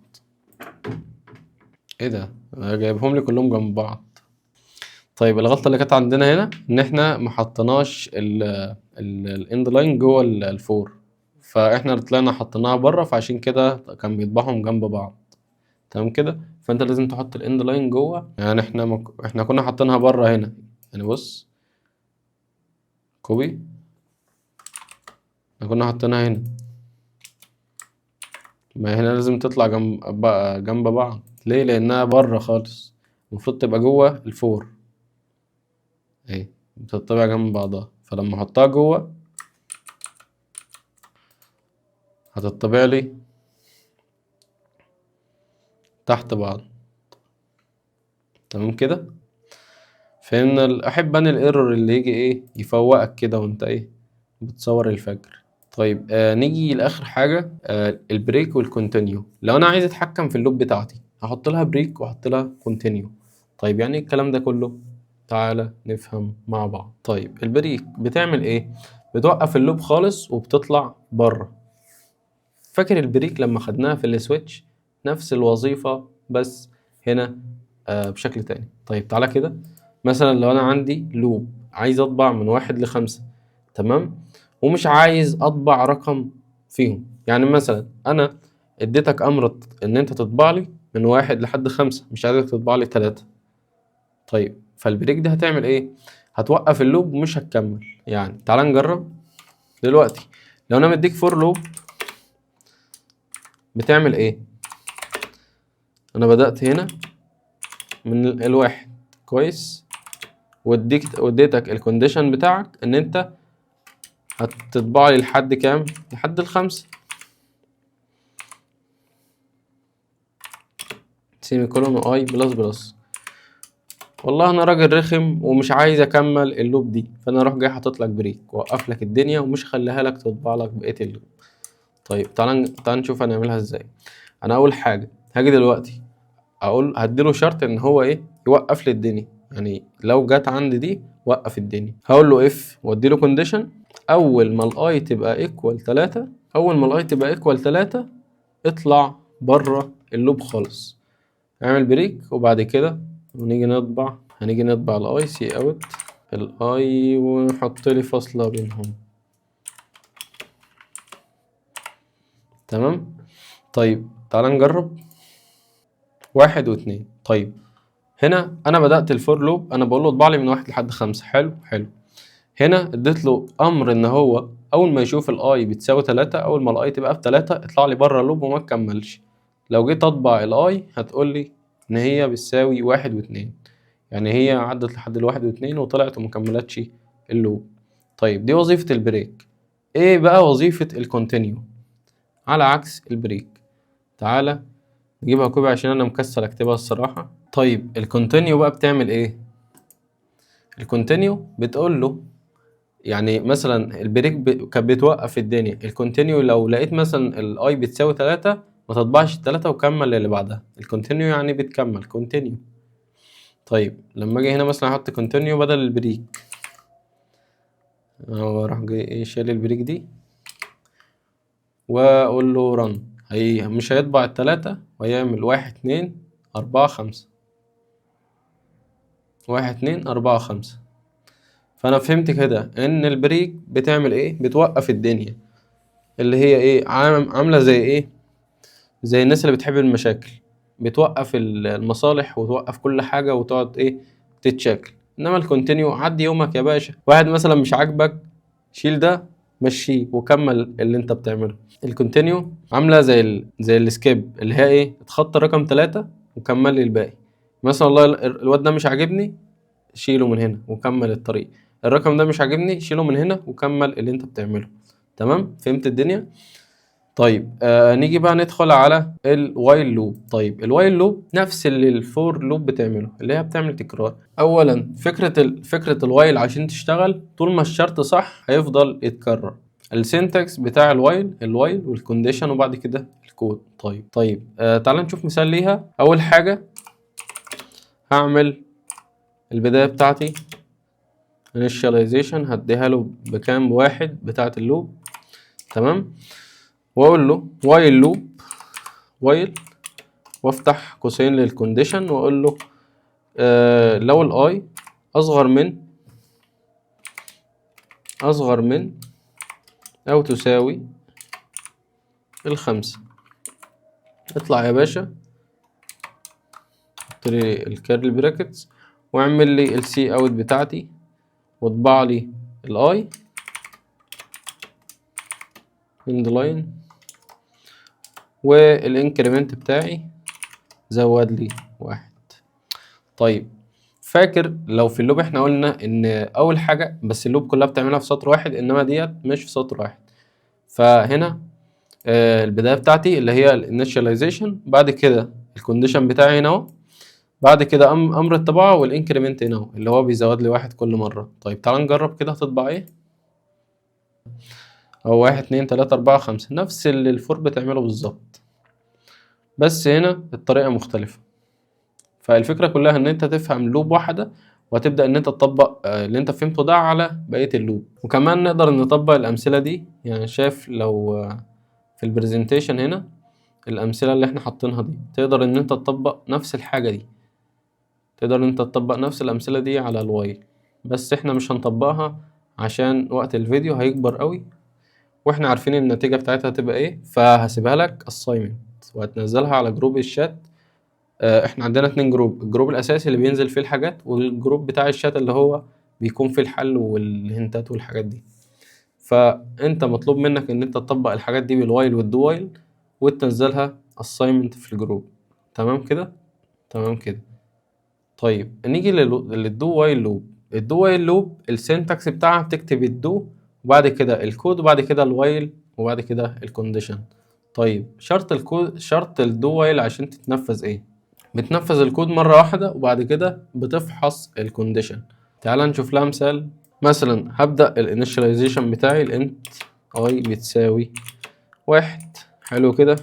ايه ده، جايبهم لي كلهم جنب بعض. طيب الغلطه اللي كانت عندنا هنا ان احنا ما حطيناش الاند لاين جوه الفور، فاحنا طلعنا حطيناها بره، فعشان كده كان بيطبعهم جنب بعض. تمام كده. فانت لازم تحط الاند لاين جوه، يعني احنا كنا حاطينها بره هنا، يعني بص كوبي، احنا كنا حاطينها هنا، ما هنا لازم تطلع جنب بعض. ليه؟ لانها بره خالص، المفروض تبقى جوه الفور اهي، بتطبع جنب بعضها، فلما احطها جوه هتطبع لي تحت بعض. تمام كده. فهمنا. احب انا الايرور اللي يجي ايه يفوقك كده وانت ايه بتصور الفجر. طيب نيجي لاخر حاجه، البريك والكونتينيو. لو انا عايز اتحكم في اللوب بتاعتي هحط لها بريك واحط لها كونتينيو. طيب يعني ايه الكلام ده كله؟ تعالى نفهم مع بعض. طيب البريك بتعمل ايه؟ بتوقف اللوب خالص وبتطلع بره. فاكر البريك لما خدناها في السويتش؟ نفس الوظيفه بس هنا بشكل تاني. طيب تعالى كده، مثلا لو انا عندي لوب عايز اطبع من 1 ل5، تمام، ومش عايز اطبع رقم فيهم، يعني مثلا انا اديتك امر ان انت تطبع لي من 1 لحد 5، مش عايزك تطبع لي 3. طيب فالبريك دي هتعمل ايه؟ هتوقف اللوب ومش هتكمل. يعني تعال نجرب دلوقتي. لو انا مديك فور لوب بتعمل ايه؟ انا بدأت هنا من الواحد، كويس، وديتك الكونديشن بتاعك ان انت هتطبع لي لحد كام؟ لحد 5، سيمي كولون اي بلس بلس. والله انا راجل رخم ومش عايز اكمل اللوب دي، فانا اروح جاي حاطط لك بريك واوقف لك الدنيا ومش هخليها لك تطبع لك بقيه اللوب. طيب تعال نشوف هنعملها ازاي. انا اول حاجه هاجي دلوقتي اقول هديله شرط ان هو ايه يوقف لي الدنيا، يعني لو جت عندي دي وقف الدنيا. هقول له اف واديله كونديشن، اول ما الاي تبقى ايكوال 3، اطلع بره اللوب خالص، اعمل بريك. وبعد كده هنيجي نطبع الاي سي اوت الاي ونحط لي فاصلة بينهم. تمام. طيب تعال نجرب 1 و2. طيب هنا انا بدأت الفور لوب، انا بقول له اطبع لي من 1 لحد 5. حلو. هنا اديت له امر ان هو اول ما يشوف الاي بتساوي 3، اول ما الاي تبقى ب3 اطلع لي بره اللوب وما تكملش. لو جيت اطبع الاي هتقول لي ان هي بتساوي 1 و2، يعني هي عدت لحد ال1 و2 وطلعت ومكملتش اللوب. طيب دي وظيفة البريك. ايه بقى وظيفة الكونتينيو على عكس البريك؟ تعالى نجيبها كوبي عشان انا مكسل اكتبها الصراحة. طيب الكونتينيو بقى بتعمل ايه؟ الكونتينيو بتقول له، يعني مثلا البريك كانت بتوقف الدنيا، الكونتينيو لو لقيت مثلا الاي بتساوي 3 ما تطبعش 3 وكمل اللي بعدها. الكونتينيو يعني بتكمل كونتينيو. طيب لما اجي هنا مثلا احط كونتينيو بدل البريك، هو راح جاي ايه شايل البريك دي واقول له رن، هي مش هيطبع ال3 ويعمل 1 2 4 5، 1 2 4 5. فانا فهمت كده ان البريك بتعمل ايه، بتوقف الدنيا، اللي هي ايه عامله زي ايه، زي الناس اللي بتحب المشاكل، بتوقف المصالح وتوقف كل حاجه وتقعد ايه تتشاكل. انما الكونتينيو عدي يومك يا باشا، واحد مثلا مش عاجبك شيل ده مشيه وكمل اللي انت بتعمله. الكونتينيو عامله زي السكيب، اللي هي ايه اتخطى رقم 3 وكمل لي الباقي. مثلا والله الواد ده مش عاجبني شيله من هنا وكمل الطريق، الرقم ده مش عاجبني شيله من هنا وكمل اللي انت بتعمله. تمام، فهمت الدنيا. طيب نيجي بقى ندخل على الوايل لوب. طيب الوايل لوب نفس اللي الفور لوب بتعمله، اللي هي بتعمل تكرار. اولا فكره الوايل عشان تشتغل طول ما الشرط صح هيفضل يتكرر، السينتاكس بتاع الوايل والكونديشن وبعد كده الكود. طيب تعال نشوف مثال ليها. اول حاجه هعمل البدايه بتاعتي initialization، هديها له بكام؟ بواحد بتاعه اللوب. تمام. واقول له وايل وافتح قوسين للكونديشن واقول له لو الاي اصغر من او تساوي الخمسة، اطلع يا باشا حط لي الكيرلي براكتس واعمل لي السي اوت بتاعتي واطبع لي الاي اند لاين، والانكريمنت بتاعي زود لي واحد. طيب فاكر لو في اللوب احنا قلنا ان اول حاجة بس اللوب كلها بتعملها في سطر واحد، انما ديت مش في سطر واحد. فهنا البداية بتاعتي اللي هي الانيشاليزيشن، بعد كده الكونديشن بتاعي هنا اهو، بعد كده امر الطباعة والانكريمنت هنا اهو اللي هو بيزود لي واحد كل مرة. طيب تعال نجرب كده هتطبع ايه. او 1 2 3 4 5 نفس اللي الفور بتعمله بالظبط، بس هنا الطريقة مختلفة. فالفكرة كلها ان انت تفهم لوب واحدة وهتبدأ ان انت تطبق اللي انت فهمته ده على بقية اللوب. وكمان نقدر نطبق الامثلة دي، يعني شايف لو في البرزنتيشن هنا الامثلة اللي احنا حاطينها دي تقدر ان انت تطبق نفس الحاجة دي، تقدر ان انت تطبق نفس الامثلة دي على الوايل، بس احنا مش هنطبقها عشان وقت الفيديو هيكبر قوي واحنا عارفين النتيجة بتاعتها هتبقى ايه. فهسيبها لك assignment وهتنزلها على جروب الشات. احنا عندنا 2 جروب، الجروب الاساسي اللي بينزل فيه الحاجات، والجروب بتاع الشات اللي هو بيكون فيه الحل والهنتات والحاجات دي. فانت مطلوب منك ان انت تطبق الحاجات دي بالوايل والدو وايل وتنزلها assignment في الجروب. تمام كده. طيب نيجي للدو وايل لوب. الدو وايل لوب السينتاكس بتاعها بتكتب الدو وبعد كده الكود وبعد كده الوايل وبعد كده الكونديشن. طيب شرط الدو وايل عشان تتنفذ ايه؟ بتنفذ الكود مرة واحدة وبعد كده بتفحص الكونديشن. تعال نشوف لها مثال. مثلا هبدأ الانيشاليزيشن بتاعي الانت اي بتساوي واحد. حلو كده.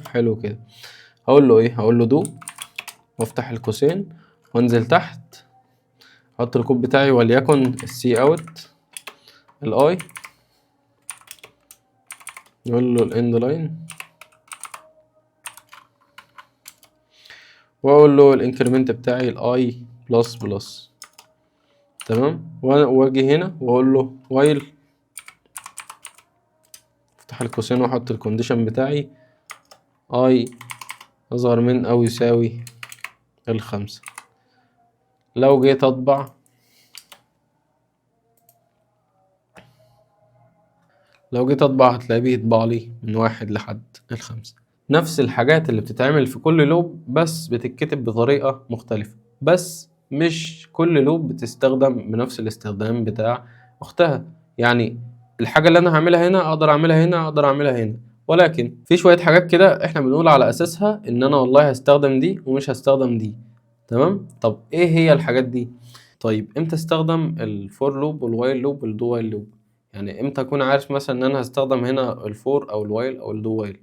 هقول له ايه؟ هقول له دو وافتح القوسين وانزل تحت احط الكود بتاعي وليكن السي اوت الاي، نقول له الاند لاين واقول له الانكريمنت بتاعي الاي بلس بلس. تمام. واجي هنا واقول له وايل افتح القوسين واحط الكونديشن بتاعي اي اصغر من او يساوي الخمسة. لو جيت اطبع هتلاقيه بيطبع لي من 1 لحد الخمسة. نفس الحاجات اللي بتتعمل في كل لوب بس بتتكتب بطريقة مختلفة، بس مش كل لوب بتستخدم بنفس الاستخدام بتاع اختها. يعني الحاجة اللي انا هعملها هنا اقدر اعملها هنا اقدر اعملها هنا، ولكن في شوية حاجات كده احنا بنقول على اساسها ان انا والله هستخدم دي ومش هستخدم دي. تمام. طب ايه هي الحاجات دي؟ طيب امتى استخدم الفور لوب والوايل لوب والدو وايل لوب؟ يعني امتى اكون عارف مثلا ان انا هستخدم هنا الفور او الوايل او الدو وايل؟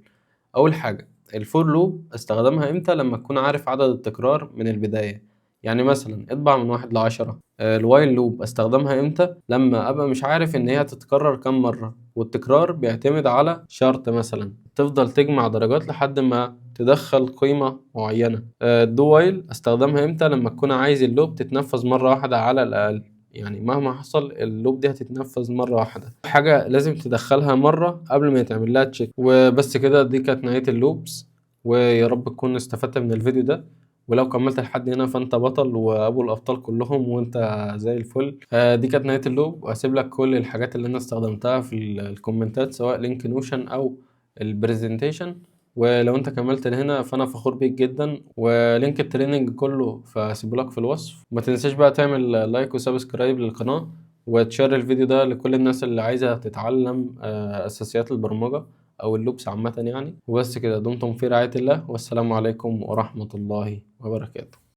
اول حاجه الفور لوب استخدمها امتى؟ لما تكون عارف عدد التكرار من البدايه، يعني مثلا اطبع من 1 ل10. الوايل لوب استخدمها امتى؟ لما ابقى مش عارف ان هي هتتكرر كام مره والتكرار بيعتمد على شرط، مثلا تفضل تجمع درجات لحد ما تدخل قيمه معينه. الدو وايل استخدمها امتى؟ لما تكون عايز اللوب تتنفذ مره واحده على الاقل، يعني مهما حصل اللوب دي هتتنفذ مرة واحدة، حاجة لازم تدخلها مرة قبل ما يتعمل لها تشيك. وبس كده، دي كانت نهاية اللوبس، ويا رب تكون استفدت من الفيديو ده. ولو كملت لحد هنا فانت بطل وابو الابطال كلهم وانت زي الفل. دي كانت نهاية اللوب، وهسيب لك كل الحاجات اللي انا استخدمتها في الكومنتات سواء لينك نوشن او البرزنتيشن. ولو انت كملت لهنا فانا فخور بيك جدا، ولينك التريننج كله فهسيبه لك في الوصف. ما تنساش بقى تعمل لايك وسبسكرايب للقناة وتشير الفيديو ده لكل الناس اللي عايزة تتعلم اساسيات البرمجة او اللوبس عامة يعني. وبس كده، دمتم في رعاية الله، والسلام عليكم ورحمة الله وبركاته.